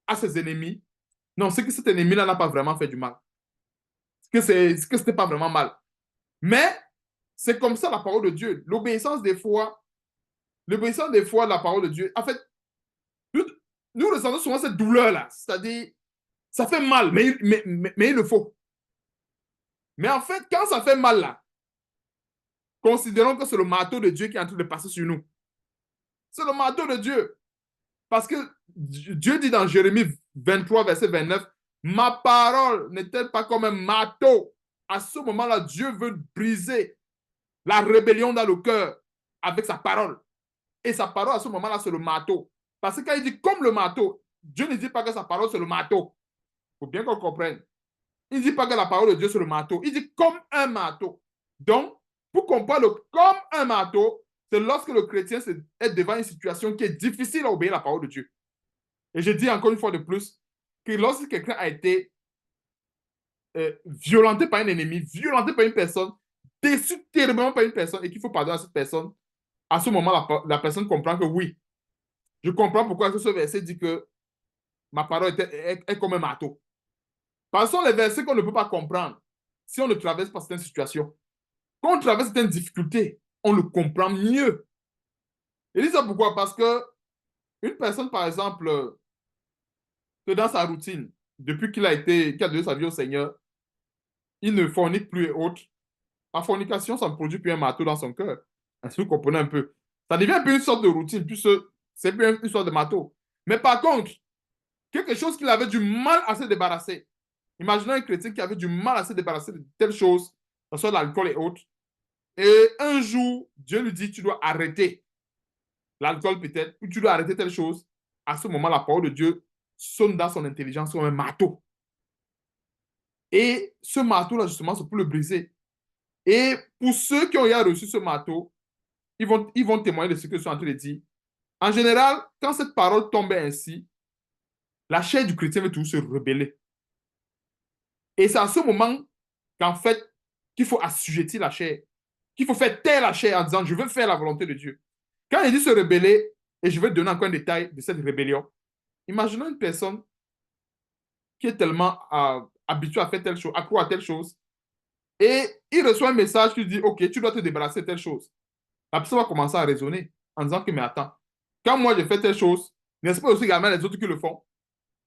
à ses ennemis, non, c'est que cet ennemi-là n'a pas vraiment fait du mal. C'est que c'était pas vraiment mal. Mais c'est comme ça la parole de Dieu. L'obéissance des fois de la parole de Dieu. En fait, nous, nous ressentons souvent cette douleur-là. C'est-à-dire, ça fait mal, mais il le faut. Mais en fait, quand ça fait mal là, considérons que c'est le marteau de Dieu qui est en train de passer sur nous. C'est le marteau de Dieu. Parce que Dieu dit dans Jérémie 23, verset 29, ma parole n'est-elle pas comme un marteau? À ce moment-là, Dieu veut briser la rébellion dans le cœur avec sa parole. Et sa parole, à ce moment-là, c'est le marteau. Parce que quand il dit comme le marteau, Dieu ne dit pas que sa parole, c'est le marteau. Il faut bien qu'on comprenne. Il ne dit pas que la parole de Dieu, c'est le marteau. Il dit comme un marteau. Donc, pour comprendre comme un marteau, c'est lorsque le chrétien est devant une situation qui est difficile à obéir à la parole de Dieu. Et je dis encore une fois de plus que lorsque quelqu'un a été violenté par un ennemi, violenté par une personne, déçu terriblement par une personne et qu'il faut pardonner à cette personne, à ce moment, la personne comprend que oui, je comprends pourquoi ce verset dit que ma parole est comme un marteau. Parce que ce sont les versets qu'on ne peut pas comprendre si on ne traverse pas certaines situations. Quand on traverse certaines difficultés, on le comprend mieux. Et dis ça pourquoi? Parce que une personne, par exemple, que dans sa routine, depuis qu'il a donné sa vie au Seigneur, il ne fornique plus et autres. La fornication, ça ne produit plus un marteau dans son cœur. Est-ce que vous comprenez un peu? Ça devient un peu une sorte de routine, puis c'est plus une sorte de marteau. Mais par contre, quelque chose qu'il avait du mal à se débarrasser. Imaginons un chrétien qui avait du mal à se débarrasser de telle chose, que ce soit l'alcool et autres. Et un jour, Dieu lui dit, tu dois arrêter l'alcool peut-être, ou tu dois arrêter telle chose. À ce moment, la parole de Dieu sonne dans son intelligence comme un marteau. Et ce marteau-là, justement, c'est pour le briser. Et pour ceux qui ont reçu ce marteau, ils vont témoigner de ce que je suis en train de dire. En général, quand cette parole tombe ainsi, la chair du chrétien veut toujours se rebeller. Et c'est à ce moment qu'en fait, qu'il faut assujettir la chair, qu'il faut faire taire la chair en disant, je veux faire la volonté de Dieu. Quand il dit se rebeller, et je vais te donner encore un détail de cette rébellion, imaginons une personne qui est tellement habituée à faire telle chose, accro à telle chose, et il reçoit un message qui lui dit, OK, tu dois te débarrasser de telle chose. La personne va commencer à raisonner en disant que, mais attends, quand moi je fais telle chose, n'est-ce pas aussi également les autres qui le font?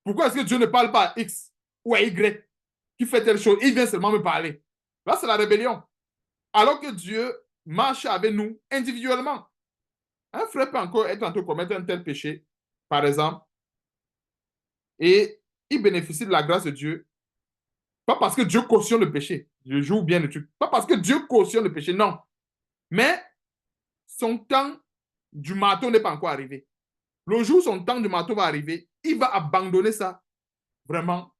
Pourquoi est-ce que Dieu ne parle pas à X ou à Y qui fait telle chose? Il vient seulement me parler. Là, c'est la rébellion. Alors que Dieu marche avec nous individuellement. Un frère peut encore être en train de commettre un tel péché, par exemple, et il bénéficie de la grâce de Dieu, pas parce que Dieu cautionne le péché. Je joue bien le truc. Pas parce que Dieu cautionne le péché, non. Mais son temps du marteau n'est pas encore arrivé. Le jour où son temps du marteau va arriver, il va abandonner ça, vraiment,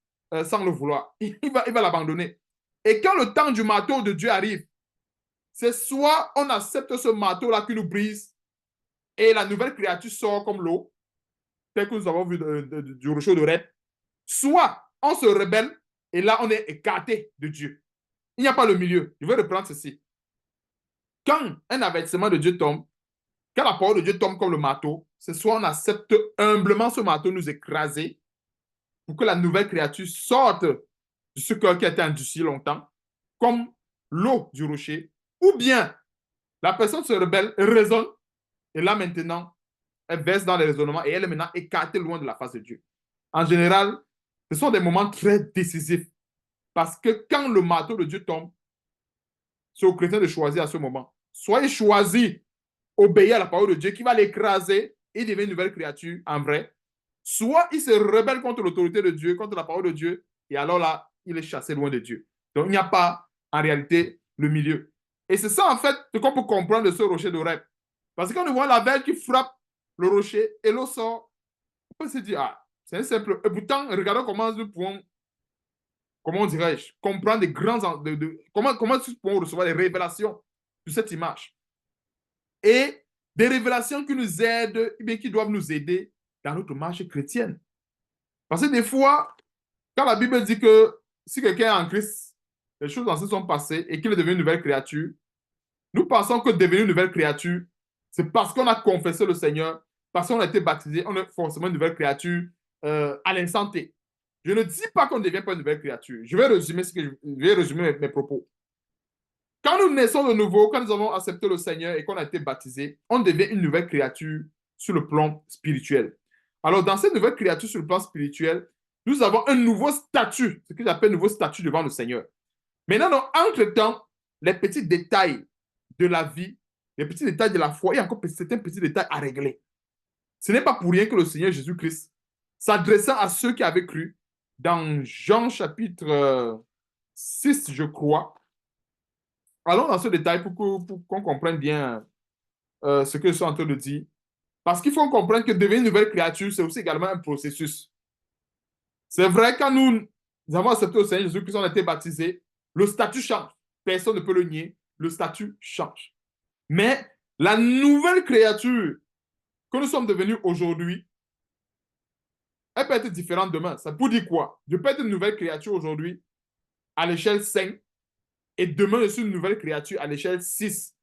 sans le vouloir. Il va l'abandonner. Et quand le temps du marteau de Dieu arrive, c'est soit on accepte ce marteau-là qui nous brise et la nouvelle créature sort comme l'eau, tel que nous avons vu du rocher de Rep, soit on se rebelle et là on est écarté de Dieu. Il n'y a pas le milieu. Je vais reprendre ceci. Quand un avertissement de Dieu tombe, quand la parole de Dieu tombe comme le marteau, c'est soit on accepte humblement ce marteau nous écraser pour que la nouvelle créature sorte de ce cœur qui a été endurci longtemps, comme l'eau du rocher, ou bien la personne se rebelle, raisonne, et là maintenant, elle baisse dans les raisonnements et elle est maintenant écartée loin de la face de Dieu. En général, ce sont des moments très décisifs parce que quand le marteau de Dieu tombe, c'est au chrétien de choisir à ce moment. Soit il choisit obéir à la parole de Dieu qui va l'écraser et devenir une nouvelle créature en vrai, soit il se rebelle contre l'autorité de Dieu, contre la parole de Dieu, et alors là, il est chassé loin de Dieu. Donc, il n'y a pas, en réalité, le milieu. Et c'est ça, en fait, ce qu'on peut comprendre de ce rocher de Rep. Parce que quand on voit la veille qui frappe le rocher et l'eau sort, on peut se dire, ah, C'est un simple. Et pourtant, regardons comment nous pouvons, comment dirais-je, comprendre des grands. Comment nous pouvons recevoir des révélations de cette image. Et des révélations qui nous aident, eh bien, qui doivent nous aider dans notre marche chrétienne. Parce que des fois, quand la Bible dit que si quelqu'un est en Christ, les choses anciennes sont passées et qu'il est devenu une nouvelle créature, nous pensons que devenir une nouvelle créature, c'est parce qu'on a confessé le Seigneur, parce qu'on a été baptisé, on est forcément une nouvelle créature à l'instant T. Je ne dis pas qu'on ne devient pas une nouvelle créature. Je vais résumer, mes propos. Quand nous naissons de nouveau, quand nous avons accepté le Seigneur et qu'on a été baptisé, on devient une nouvelle créature sur le plan spirituel. Alors, dans cette nouvelle créature sur le plan spirituel, nous avons un nouveau statut, ce que j'appelle un nouveau statut devant le Seigneur. Maintenant, entre-temps, les petits détails de la vie, les petits détails de la foi, il y a encore certains petits détails à régler. Ce n'est pas pour rien que le Seigneur Jésus-Christ, s'adressant à ceux qui avaient cru, dans Jean chapitre 6, je crois, allons dans ce détail pour qu'on comprenne bien ce que je suis en train de dire. Parce qu'il faut comprendre que devenir une nouvelle créature, c'est aussi également un processus. C'est vrai, quand nous avons accepté le Seigneur Jésus-Christ, on a été baptisés, le statut change. Personne ne peut le nier. Le statut change. Mais la nouvelle créature que nous sommes devenus aujourd'hui, elle peut être différente demain. Ça peut dire quoi? Je peux être une nouvelle créature aujourd'hui à l'échelle 5 et demain, je suis une nouvelle créature à l'échelle 6.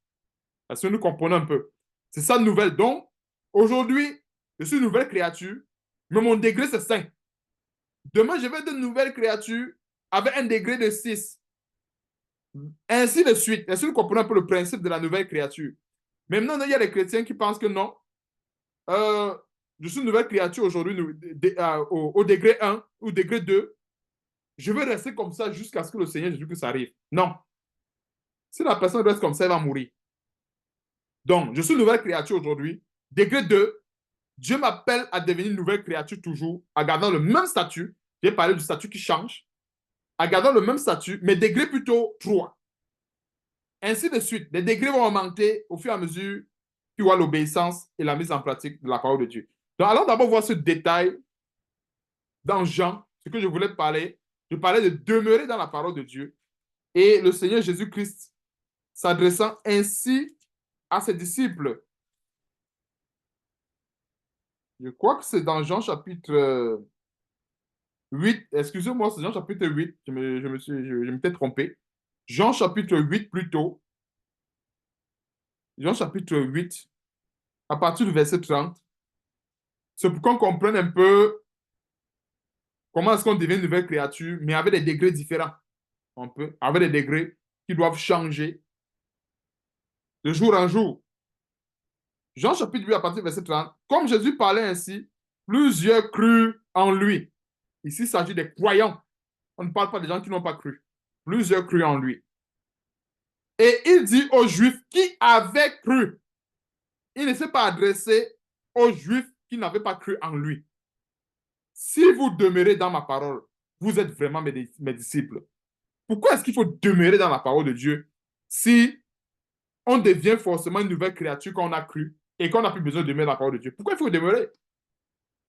Parce que nous comprenons un peu. C'est ça nouvelle. Donc, aujourd'hui, je suis une nouvelle créature, mais mon degré, c'est 5. Demain, je vais être une nouvelle créature avec un degré de 6. Ainsi de suite. Est-ce que nous comprenons un peu le principe de la nouvelle créature? Mais maintenant, il y a des chrétiens qui pensent que non. Je suis une nouvelle créature aujourd'hui au degré 1 ou degré 2. Je vais rester comme ça jusqu'à ce que le Seigneur Jésus-Christ arrive. Non. Si la personne reste comme ça, elle va mourir. Donc, je suis une nouvelle créature aujourd'hui. Degré 2, Dieu m'appelle à devenir une nouvelle créature toujours, en gardant le même statut. J'ai parlé du statut qui change. En gardant le même statut, mais degré plutôt 3. Ainsi de suite. Les degrés vont augmenter au fur et à mesure qu'il y a l'obéissance et la mise en pratique de la parole de Dieu. Donc, allons d'abord voir ce détail dans Jean, ce que je voulais parler. Je parlais de demeurer dans la parole de Dieu. Et le Seigneur Jésus-Christ s'adressant ainsi à ses disciples. Je crois que c'est dans Jean chapitre 8. Excusez-moi, c'est Jean chapitre 8. Je m'étais trompé. Jean chapitre 8 plutôt. Jean chapitre 8, à partir du verset 30. C'est pour qu'on comprenne un peu comment est-ce qu'on devient une nouvelle créature, mais avec des degrés différents. Avec des degrés qui doivent changer de jour en jour. Jean chapitre 8 à partir du verset 30. Comme Jésus parlait ainsi, plusieurs crurent en lui. Ici, il s'agit des croyants. On ne parle pas des gens qui n'ont pas cru. Plusieurs crurent en lui. Et il dit aux Juifs qui avaient cru. Il ne s'est pas adressé aux Juifs qui n'avaient pas cru en lui. Si vous demeurez dans ma parole, vous êtes vraiment mes disciples. Pourquoi est-ce qu'il faut demeurer dans la parole de Dieu si on devient forcément une nouvelle créature quand on a cru et qu'on n'a plus besoin de demeurer dans la parole de Dieu? Pourquoi il faut demeurer?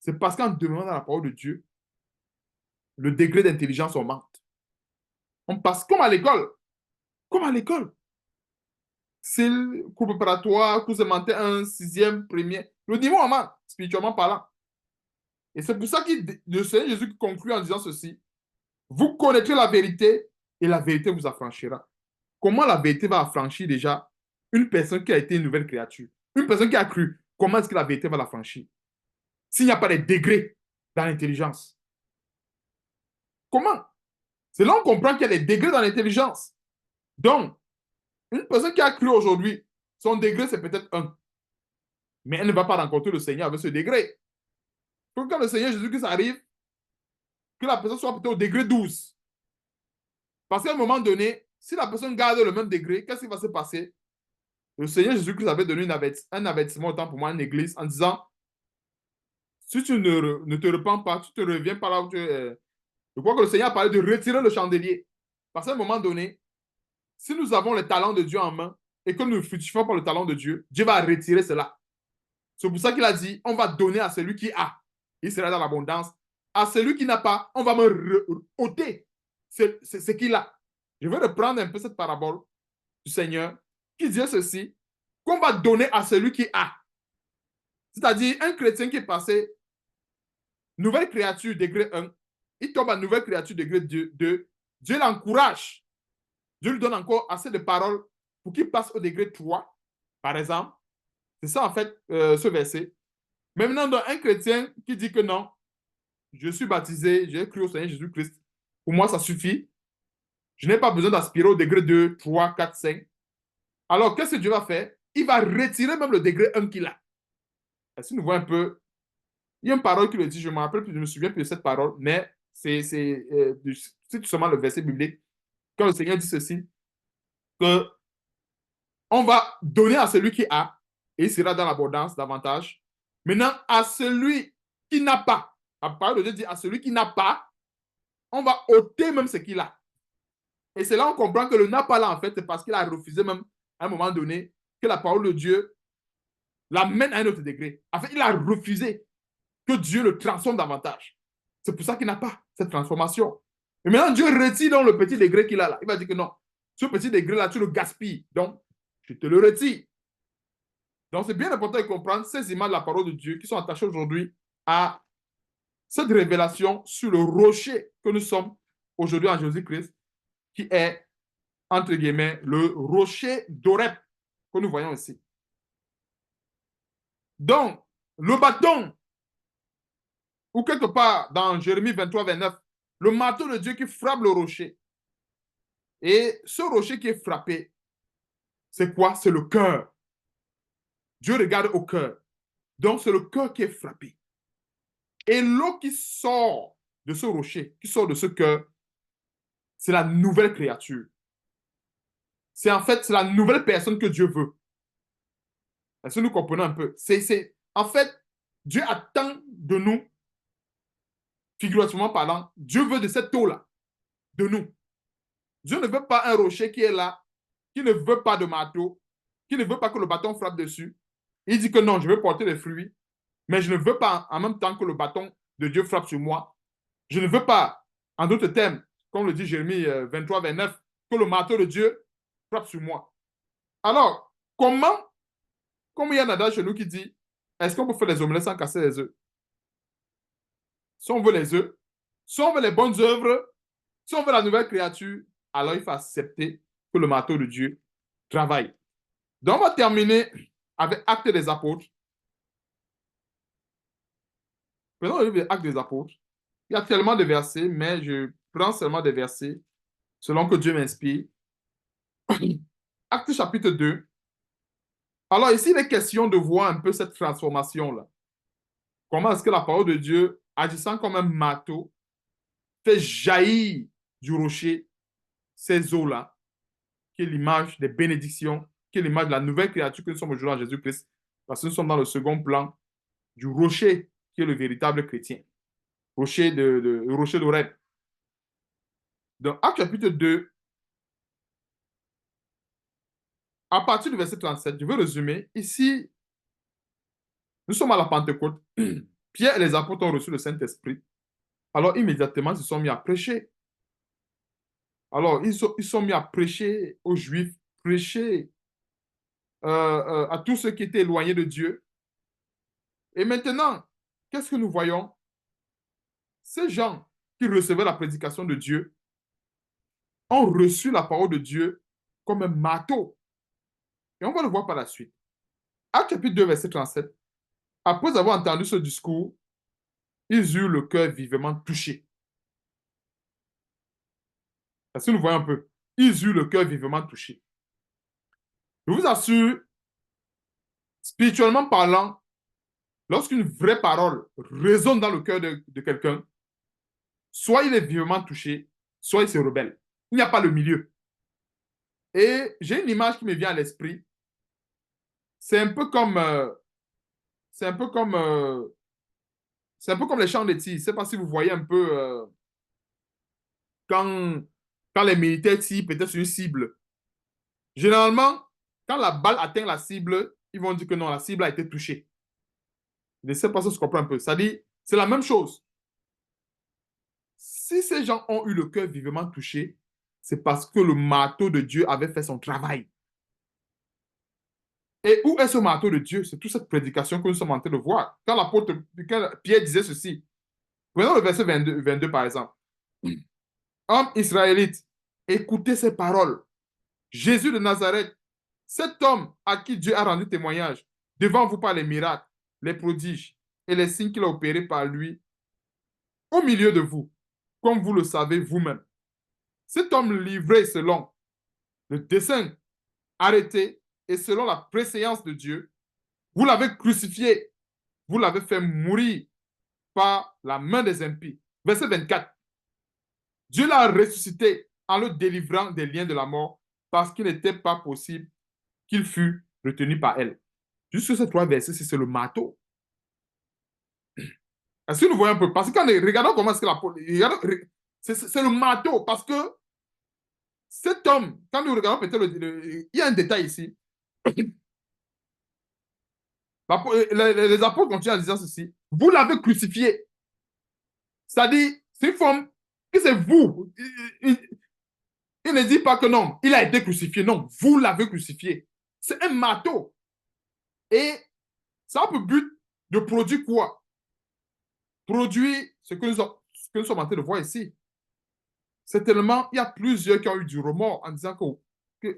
C'est parce qu'en demeurant dans la parole de Dieu, le degré d'intelligence augmente. On passe comme à l'école. Comme à l'école. C'est le cours préparatoire, cours élémentaire 1, 6e, premier. Le niveau augmente, spirituellement parlant. Et c'est pour ça que le Seigneur Jésus conclut en disant ceci. Vous connaîtrez la vérité et la vérité vous affranchira. Comment la vérité va affranchir déjà une personne qui a été une nouvelle créature? Une personne qui a cru, comment est-ce que la vérité va l'affranchir? S'il n'y a pas de degrés dans l'intelligence. Comment? C'est là qu'on comprend qu'il y a des degrés dans l'intelligence. Donc, une personne qui a cru aujourd'hui, son degré, c'est peut-être 1. Mais elle ne va pas rencontrer le Seigneur avec ce degré. Donc, quand le Seigneur Jésus-Christ arrive, que la personne soit peut-être au degré 12. Parce qu'à un moment donné, si la personne garde le même degré, qu'est-ce qui va se passer? Le Seigneur Jésus-Christ avait donné un avertissement autant pour moi en église en disant, si tu ne te repens pas, tu te reviens par là où tu es. Je crois que le Seigneur a parlé de retirer le chandelier. Parce qu'à un moment donné, si nous avons le talent de Dieu en main et que nous ne fructifions pas le talent de Dieu, Dieu va retirer cela. C'est pour ça qu'il a dit, on va donner à celui qui a. Il sera dans l'abondance. à celui qui n'a pas, on va me ôter ce qu'il a. Je vais reprendre un peu cette parabole du Seigneur qui dit ceci, qu'on va donner à celui qui a. C'est-à-dire un chrétien qui est passé nouvelle créature degré 1, il tombe à nouvelle créature degré 2, Dieu l'encourage. Dieu lui donne encore assez de paroles pour qu'il passe au degré 3, par exemple. C'est ça, en fait, ce verset. Mais maintenant, dans un chrétien qui dit que non, je suis baptisé, j'ai cru au Seigneur Jésus-Christ, pour moi, ça suffit. Je n'ai pas besoin d'aspirer au degré 2, 3, 4, 5. Alors, qu'est-ce que Dieu va faire? Il va retirer même le degré 1 qu'il a. Est-ce que nous voyons un peu? Il y a une parole qui le dit, je me rappelle plus, je me souviens plus de cette parole, mais c'est tout seulement le verset biblique. Quand le Seigneur dit ceci, que on va donner à celui qui a, et il sera dans l'abondance davantage. Maintenant, à celui qui n'a pas, la parole de Dieu dit à celui qui n'a pas, on va ôter même ce qu'il a. Et c'est là on comprend que le n'a pas là, en fait, c'est parce qu'il a refusé même à un moment donné que la parole de Dieu l'amène à un autre degré. En fait, il a refusé que Dieu le transforme davantage. C'est pour ça qu'il n'a pas cette transformation. Et maintenant, Dieu retire donc le petit degré qu'il a là. Il va dire que non, ce petit degré-là, tu le gaspilles. Donc, je te le retire. Donc, c'est bien important de comprendre ces images de la parole de Dieu qui sont attachées aujourd'hui à cette révélation sur le rocher que nous sommes aujourd'hui en Jésus-Christ, qui est, entre guillemets, le rocher d'Oreb que nous voyons ici. Donc, le bâton, ou quelque part dans Jérémie 23, 29, le marteau de Dieu qui frappe le rocher. Et ce rocher qui est frappé, c'est quoi? C'est le cœur. Dieu regarde au cœur. Donc, c'est le cœur qui est frappé. Et l'eau qui sort de ce rocher, qui sort de ce cœur, c'est la nouvelle créature. C'est en fait, c'est la nouvelle personne que Dieu veut. Est-ce que nous comprenons un peu? En fait, Dieu attend de nous, figurativement parlant, Dieu veut de cette eau-là, de nous. Dieu ne veut pas un rocher qui est là, qui ne veut pas de marteau, qui ne veut pas que le bâton frappe dessus. Il dit que non, je veux porter des fruits, mais je ne veux pas en même temps que le bâton de Dieu frappe sur moi. Je ne veux pas, en d'autres termes, comme le dit Jérémie 23, 29, que le marteau de Dieu frappe sur moi. Alors, comment, comme il y a un adage chez nous qui dit, est-ce qu'on peut faire les omelettes sans casser les œufs? Si on veut les œufs, si on veut les bonnes œuvres, si on veut la nouvelle créature, alors il faut accepter que le marteau de Dieu travaille. Donc, on va terminer avec Actes des Apôtres. Prenons le livre des Actes des Apôtres. Il y a tellement de versets, mais je prends seulement des versets selon que Dieu m'inspire. Actes chapitre 2. Alors ici, il est question de voir un peu cette transformation-là. Comment est-ce que la parole de Dieu, agissant comme un marteau, fait jaillir du rocher ces eaux-là, qui est l'image des bénédictions, qui est l'image de la nouvelle créature que nous sommes aujourd'hui en Jésus-Christ, parce que nous sommes dans le second plan du rocher qui est le véritable chrétien. Le rocher d'Oreb. Dans Actes chapitre 2, à partir du verset 37, je vais résumer. Ici, nous sommes à la Pentecôte. Pierre et les apôtres ont reçu le Saint-Esprit. Alors, immédiatement, ils se sont mis à prêcher. Alors, ils sont mis à prêcher aux Juifs, prêcher à tous ceux qui étaient éloignés de Dieu. Et maintenant, qu'est-ce que nous voyons? Ces gens qui recevaient la prédication de Dieu ont reçu la parole de Dieu comme un marteau. Et on va le voir par la suite. Acte chapitre 2, verset 37. Après avoir entendu ce discours, ils eurent le cœur vivement touché. Est-ce que nous voyons un peu? Ils eurent le cœur vivement touché. Je vous assure, spirituellement parlant, lorsqu'une vraie parole résonne dans le cœur de quelqu'un, soit il est vivement touché, soit il se rebelle. Il n'y a pas le milieu. Et j'ai une image qui me vient à l'esprit. C'est un peu comme, c'est un peu comme, c'est un peu comme les champs de tir. Je ne sais pas si vous voyez un peu quand, quand les militaires tirent peut-être sur une cible. Généralement, quand la balle atteint la cible, ils vont dire que non, la cible a été touchée. Je ne sais pas si je comprends un peu. Ça dit, c'est la même chose. Si ces gens ont eu le cœur vivement touché, c'est parce que le marteau de Dieu avait fait son travail. Et où est ce marteau de Dieu? C'est toute cette prédication que nous sommes en train de voir. Quand l'apôtre Pierre disait ceci, prenons le verset 22 par exemple. Homme israélite, écoutez ces paroles. Jésus de Nazareth, cet homme à qui Dieu a rendu témoignage devant vous par les miracles, les prodiges et les signes qu'il a opérés par lui au milieu de vous, comme vous le savez vous-même. Cet homme livré selon le dessein arrêté et selon la préséance de Dieu, vous l'avez crucifié, vous l'avez fait mourir par la main des impies. Verset 24. Dieu l'a ressuscité en le délivrant des liens de la mort parce qu'il n'était pas possible qu'il fût retenu par elle. Juste ces trois versets, c'est le marteau. Est-ce que nous voyons un peu? Parce que quand regardons comment est-ce que c'est le marteau. Parce que cet homme, quand nous regardons peut-être, il y a un détail ici. Les apôtres continuent en disant ceci. Vous l'avez crucifié. C'est-à-dire, c'est une forme que c'est vous. Il ne dit pas que non, il a été crucifié. Non, vous l'avez crucifié. C'est un marteau. Et ça a pour but de produire quoi? Produire ce que nous sommes en train de voir ici. C'est tellement, il y a plusieurs qui ont eu du remords en disant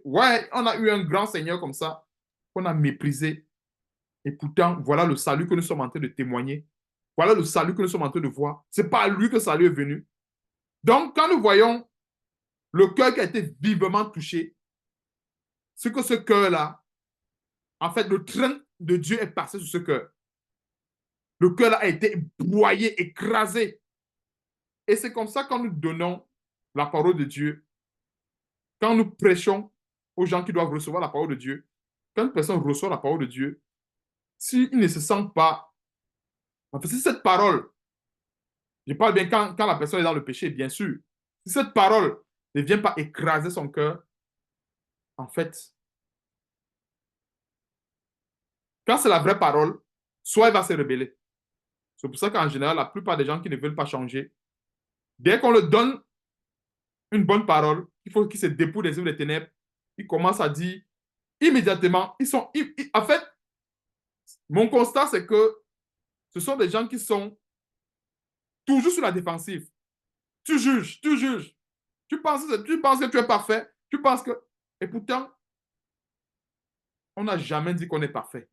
ouais, on a eu un grand Seigneur comme ça, qu'on a méprisé. Et pourtant, voilà le salut que nous sommes en train de témoigner. Voilà le salut que nous sommes en train de voir. C'est pas à lui que le salut est venu. Donc, quand nous voyons le cœur qui a été vivement touché, c'est que ce cœur-là, en fait, le train de Dieu est passé sur ce cœur. Le cœur-là a été broyé, écrasé. Et c'est comme ça quand nous donnons la parole de Dieu, quand nous prêchons aux gens qui doivent recevoir la parole de Dieu, quand une personne reçoit la parole de Dieu, s'il ne se sent pas, en fait, si cette parole, je parle bien quand la personne est dans le péché, bien sûr, si cette parole ne vient pas écraser son cœur, en fait, quand c'est la vraie parole, soit il va se rebeller. C'est pour ça qu'en général, la plupart des gens qui ne veulent pas changer, dès qu'on leur donne une bonne parole, il faut qu'ils se dépouillent des œuvres des ténèbres, ils commencent à dire immédiatement, en fait, mon constat, c'est que ce sont des gens qui sont toujours sur la défensive. Tu juges, tu juges. Tu penses que tu es parfait. Tu penses que... Et pourtant, on n'a jamais dit qu'on est parfait.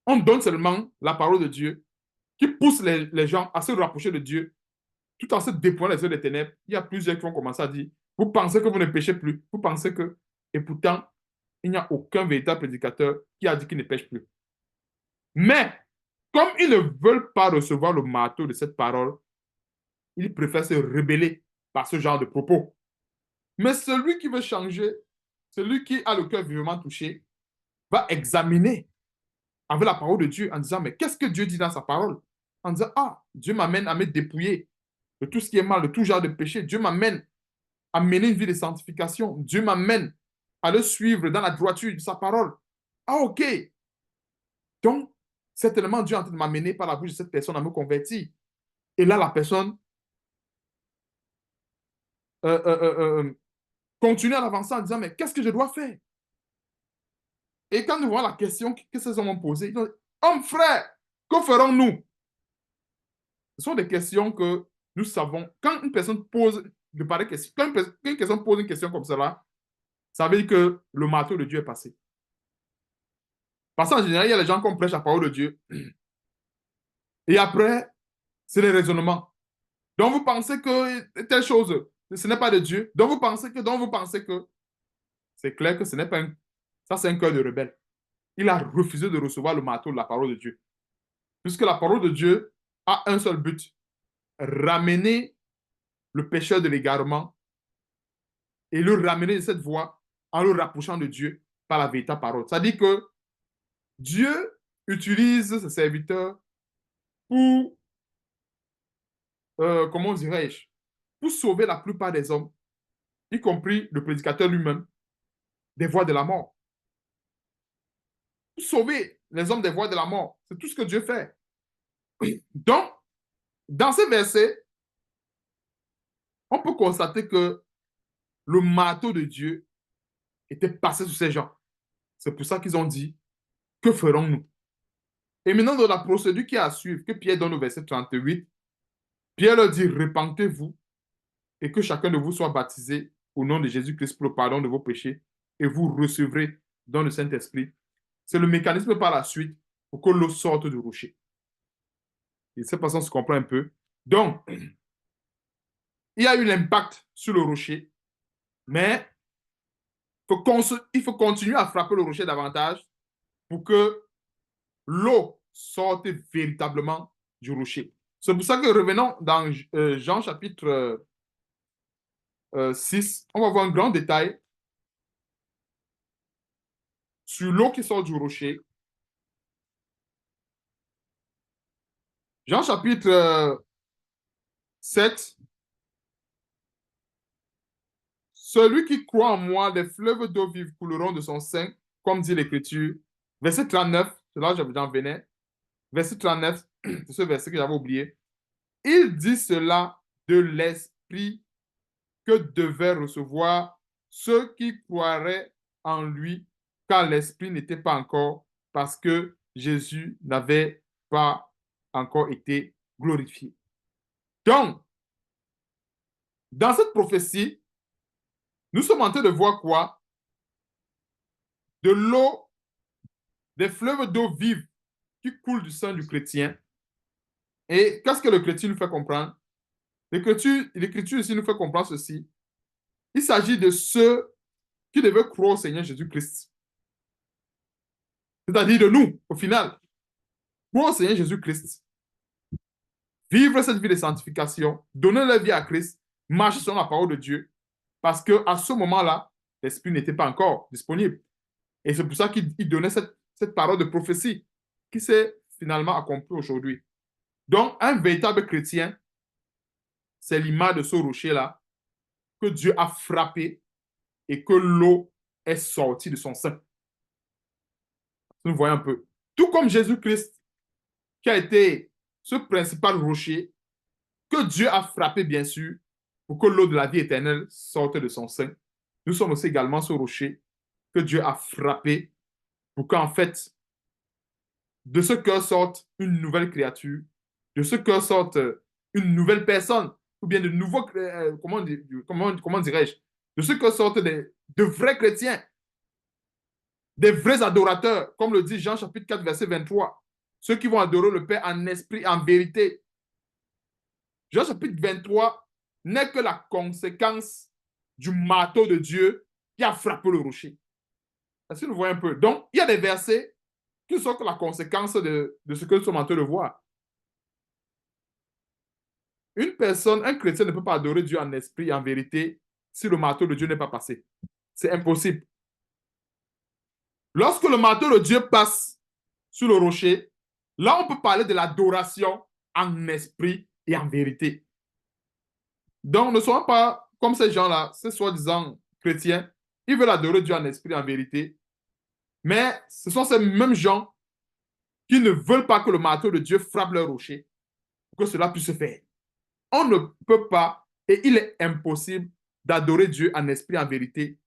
On donne seulement la parole de Dieu qui pousse les gens à se rapprocher de Dieu tout en se déployant les œuvres des ténèbres. Il y a plusieurs qui vont commencer à dire, vous pensez que vous ne péchez plus. Vous pensez que... Et pourtant, il n'y a aucun véritable prédicateur qui a dit qu'il ne pêche plus. Mais, comme ils ne veulent pas recevoir le marteau de cette parole, ils préfèrent se rebeller par ce genre de propos. Mais celui qui veut changer, celui qui a le cœur vivement touché, va examiner avec la parole de Dieu en disant, mais qu'est-ce que Dieu dit dans sa parole? En disant, ah, Dieu m'amène à me dépouiller de tout ce qui est mal, de tout genre de péché. Dieu m'amène à mener une vie de sanctification. Dieu m'amène à le suivre dans la droiture de sa parole. Ah, ok. Donc, certainement, Dieu est en train de m'amener par la bouche de cette personne à me convertir. Et là, la personne euh, euh, euh, euh, continue à avancer en disant, mais qu'est-ce que je dois faire? Et quand nous voyons la question que ces hommes ont posée, ils ont dit, homme frère, que ferons-nous? Ce sont des questions que nous savons. Quand une personne pose de pareilles questions, quand une personne pose une question comme cela, ça veut dire que le marteau de Dieu est passé. Parce qu'en général, il y a les gens qui prêchent la parole de Dieu. Et après, c'est les raisonnements. Donc vous pensez que telle chose, ce n'est pas de Dieu. Donc vous pensez que, c'est clair que ce n'est pas un, ça c'est un cœur de rebelle. Il a refusé de recevoir le marteau de la parole de Dieu. Puisque la parole de Dieu a un seul but, ramener le pécheur de l'égarement et le ramener de cette voie en le rapprochant de Dieu par la véritable parole. C'est-à-dire que Dieu utilise ses serviteurs pour, comment dirais-je, pour sauver la plupart des hommes, y compris le prédicateur lui-même, des voies de la mort. Pour sauver les hommes des voies de la mort. C'est tout ce que Dieu fait. Donc, dans ces versets, on peut constater que le marteau de Dieu était passé sur ces gens. C'est pour ça qu'ils ont dit, que ferons-nous? Et maintenant, dans la procédure qui est à suivre, que Pierre donne au verset 38, Pierre leur dit, repentez-vous et que chacun de vous soit baptisé au nom de Jésus-Christ pour le pardon de vos péchés et vous recevrez dans le Saint-Esprit. C'est le mécanisme par la suite pour que l'eau sorte du rocher. Et cette façon, on se comprend un peu. Donc, il y a eu l'impact sur le rocher, mais il faut continuer à frapper le rocher davantage pour que l'eau sorte véritablement du rocher. C'est pour ça que revenons dans Jean chapitre 6, on va voir un grand détail sur l'eau qui sort du rocher. Jean chapitre 7, celui qui croit en moi, les fleuves d'eau vive couleront de son sein, comme dit l'Écriture. Verset 39, c'est là que j'en venais. Verset 39, c'est ce verset que j'avais oublié. Il dit cela de l'Esprit que devaient recevoir ceux qui croiraient en lui, car l'Esprit n'était pas encore, parce que Jésus n'avait pas encore été glorifié. Donc, dans cette prophétie, nous sommes en train de voir quoi? De l'eau, des fleuves d'eau vive qui coulent du sang du chrétien. Et qu'est-ce que le chrétien nous fait comprendre? L'Écriture ici nous fait comprendre ceci. Il s'agit de ceux qui devaient croire au Seigneur Jésus-Christ. C'est-à-dire de nous, au final. Croire au Seigneur Jésus-Christ. Vivre cette vie de sanctification, donner leur vie à Christ, marcher selon la parole de Dieu. Parce qu'à ce moment-là, l'Esprit n'était pas encore disponible. Et c'est pour ça qu'il donnait cette parole de prophétie qui s'est finalement accomplie aujourd'hui. Donc, un véritable chrétien, c'est l'image de ce rocher-là que Dieu a frappé et que l'eau est sortie de son sein. Nous voyons un peu. Tout comme Jésus-Christ, qui a été ce principal rocher que Dieu a frappé, bien sûr, pour que l'eau de la vie éternelle sorte de son sein. Nous sommes aussi également ce rocher que Dieu a frappé pour qu'en fait, de ce cœur sorte une nouvelle créature, de ce cœur sorte une nouvelle personne, ou bien de nouveaux, comment dirais-je, de ce cœur sortent de vrais chrétiens, des vrais adorateurs, comme le dit Jean chapitre 4, verset 23, ceux qui vont adorer le Père en esprit, en vérité. Jean chapitre 23 n'est que la conséquence du marteau de Dieu qui a frappé le rocher. Est-ce que vous voyez un peu? Donc, il y a des versets qui sont la conséquence de ce que nous sommes en train de voir. Une personne, un chrétien ne peut pas adorer Dieu en esprit et en vérité si le marteau de Dieu n'est pas passé. C'est impossible. Lorsque le marteau de Dieu passe sur le rocher, là, on peut parler de l'adoration en esprit et en vérité. Donc, ne soyons pas comme ces gens-là, ces soi-disant chrétiens. Ils veulent adorer Dieu en esprit et en vérité. Mais ce sont ces mêmes gens qui ne veulent pas que le marteau de Dieu frappe leur rocher pour que cela puisse se faire. On ne peut pas, et il est impossible d'adorer Dieu en esprit et en vérité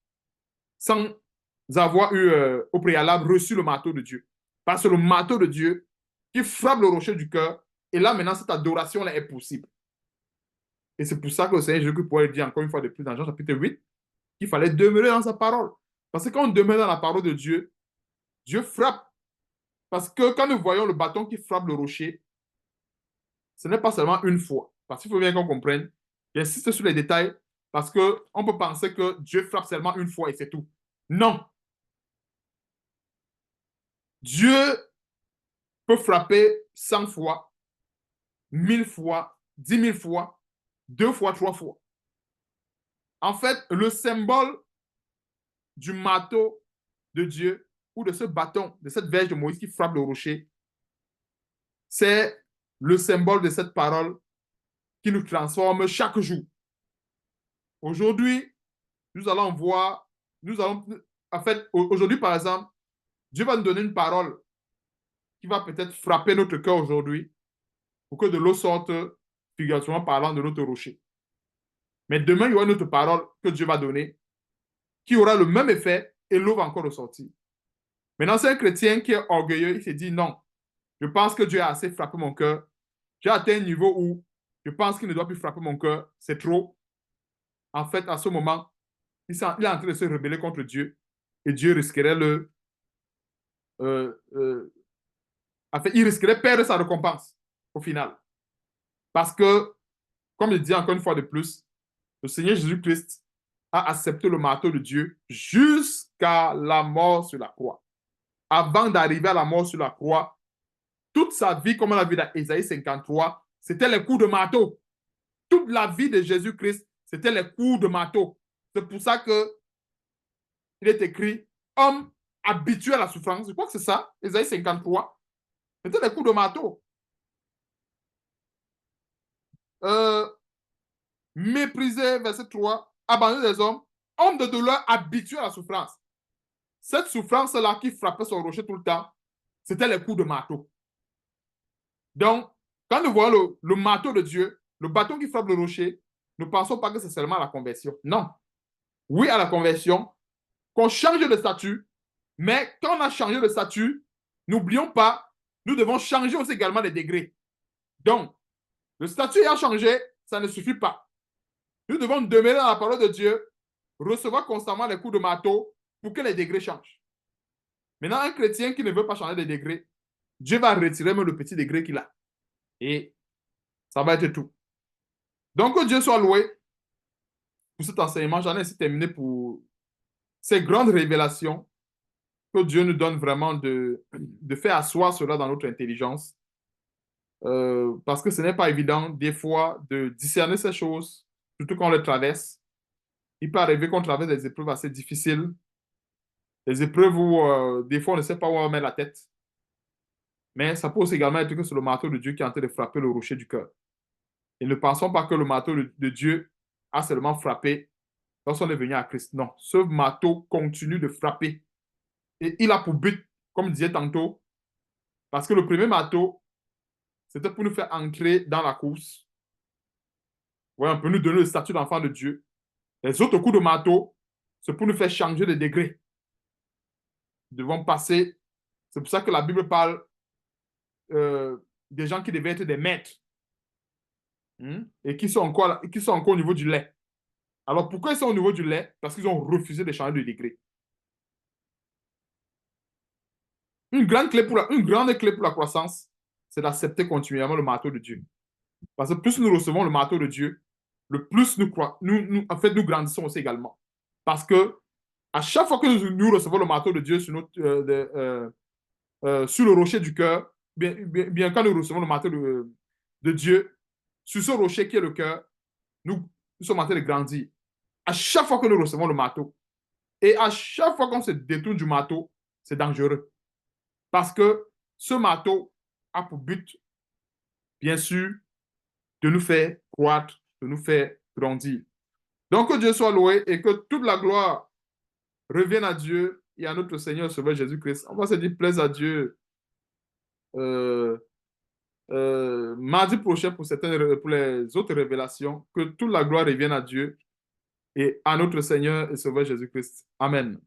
sans avoir eu au préalable reçu le marteau de Dieu. Parce que le marteau de Dieu qui frappe le rocher du cœur, et là maintenant cette adoration-là est possible. Et c'est pour ça que le Seigneur Jésus pourrait dire encore une fois de plus dans Jean chapitre 8 qu'il fallait demeurer dans sa parole. Parce que quand on demeure dans la parole de Dieu, Dieu frappe. Parce que quand nous voyons le bâton qui frappe le rocher, ce n'est pas seulement une fois. Parce qu'il faut bien qu'on comprenne. J'insiste sur les détails parce qu'on peut penser que Dieu frappe seulement une fois et c'est tout. Non. Dieu peut frapper 100 fois, 1000 fois, 10 000 fois, 2 fois, 3 fois. En fait, le symbole du marteau de Dieu ou de ce bâton, de cette verge de Moïse qui frappe le rocher, c'est le symbole de cette parole qui nous transforme chaque jour. Aujourd'hui, nous allons voir, en fait, aujourd'hui, par exemple, Dieu va nous donner une parole qui va peut-être frapper notre cœur aujourd'hui pour que de l'eau sorte, figurativement parlant, de notre rocher. Mais demain, il y aura une autre parole que Dieu va donner qui aura le même effet et l'eau va encore ressortir. Maintenant, c'est un chrétien qui est orgueilleux, il s'est dit non, je pense que Dieu a assez frappé mon cœur. J'ai atteint un niveau où je pense qu'il ne doit plus frapper mon cœur, c'est trop. En fait, à ce moment, il est en train de se rebeller contre Dieu et Dieu risquerait euh, euh, il risquerait de perdre sa récompense au final. Parce que, comme je dis encore une fois de plus, le Seigneur Jésus-Christ a accepté le marteau de Dieu jusqu'à la mort sur la croix. Avant d'arriver à la mort sur la croix, toute sa vie, comme on l'a vu dans Ésaïe 53, c'était les coups de marteau. Toute la vie de Jésus-Christ, c'était les coups de marteau. C'est pour ça qu'il est écrit homme habitué à la souffrance. Je crois que c'est ça, Ésaïe 53. C'était les coups de marteau. Euh, Méprisé, verset 3, abandonné des hommes, homme de douleur habitué à la souffrance. Cette souffrance-là qui frappait son rocher tout le temps, c'était les coups de marteau. Donc, quand nous voyons le marteau de Dieu, le bâton qui frappe le rocher, ne pensons pas que c'est seulement la conversion. Non. Oui à la conversion, qu'on change de statut, mais quand on a changé de statut, n'oublions pas, nous devons changer aussi également les degrés. Donc, le statut ayant changé, ça ne suffit pas. Nous devons demeurer dans la parole de Dieu, recevoir constamment les coups de marteau pour que les degrés changent. Maintenant, un chrétien qui ne veut pas changer les degrés, Dieu va retirer même le petit degré qu'il a. Et ça va être tout. Donc, que Dieu soit loué pour cet enseignement. J'en ai ainsi terminé pour ces grandes révélations que Dieu nous donne vraiment de faire asseoir cela dans notre intelligence. Parce que ce n'est pas évident, des fois, de discerner ces choses, surtout quand on les traverse. Il peut arriver qu'on traverse des épreuves assez difficiles, des épreuves où, des fois, on ne sait pas où on met la tête. Mais ça peut aussi également être que c'est le marteau de Dieu qui est en train de frapper le rocher du cœur. Et ne pensons pas que le marteau de Dieu a seulement frappé lorsqu'on est venu à Christ. Non, ce marteau continue de frapper. Et il a pour but, comme je disais tantôt, parce que le premier marteau, c'était pour nous faire entrer dans la course. Ouais, on peut nous donner le statut d'enfant de Dieu. Les autres coups de marteau, c'est pour nous faire changer de degré. Nous devons passer. C'est pour ça que la Bible parle des gens qui devaient être des maîtres et qui sont encore au niveau du lait. Alors pourquoi ils sont au niveau du lait? Parce qu'ils ont refusé de changer de degré. Une grande clé pour la croissance, c'est d'accepter continuellement le marteau de Dieu. Parce que plus nous recevons le marteau de Dieu, le plus en fait, nous grandissons aussi également. Parce que à chaque fois que nous recevons le marteau de Dieu sur le rocher du cœur, bien quand nous recevons le marteau de Dieu, sur ce rocher qui est le cœur, nous sommes en train de grandir. À chaque fois que nous recevons le marteau, et à chaque fois qu'on se détourne du marteau, c'est dangereux. Parce que ce marteau a pour but, bien sûr, de nous faire croître, de nous faire grandir. Donc, que Dieu soit loué et que toute la gloire revienne à Dieu et à notre Seigneur Sauveur Jésus-Christ. On va se dire plaise à Dieu euh, mardi prochain pour les autres révélations. Que toute la gloire revienne à Dieu et à notre Seigneur et Sauveur Jésus-Christ. Amen.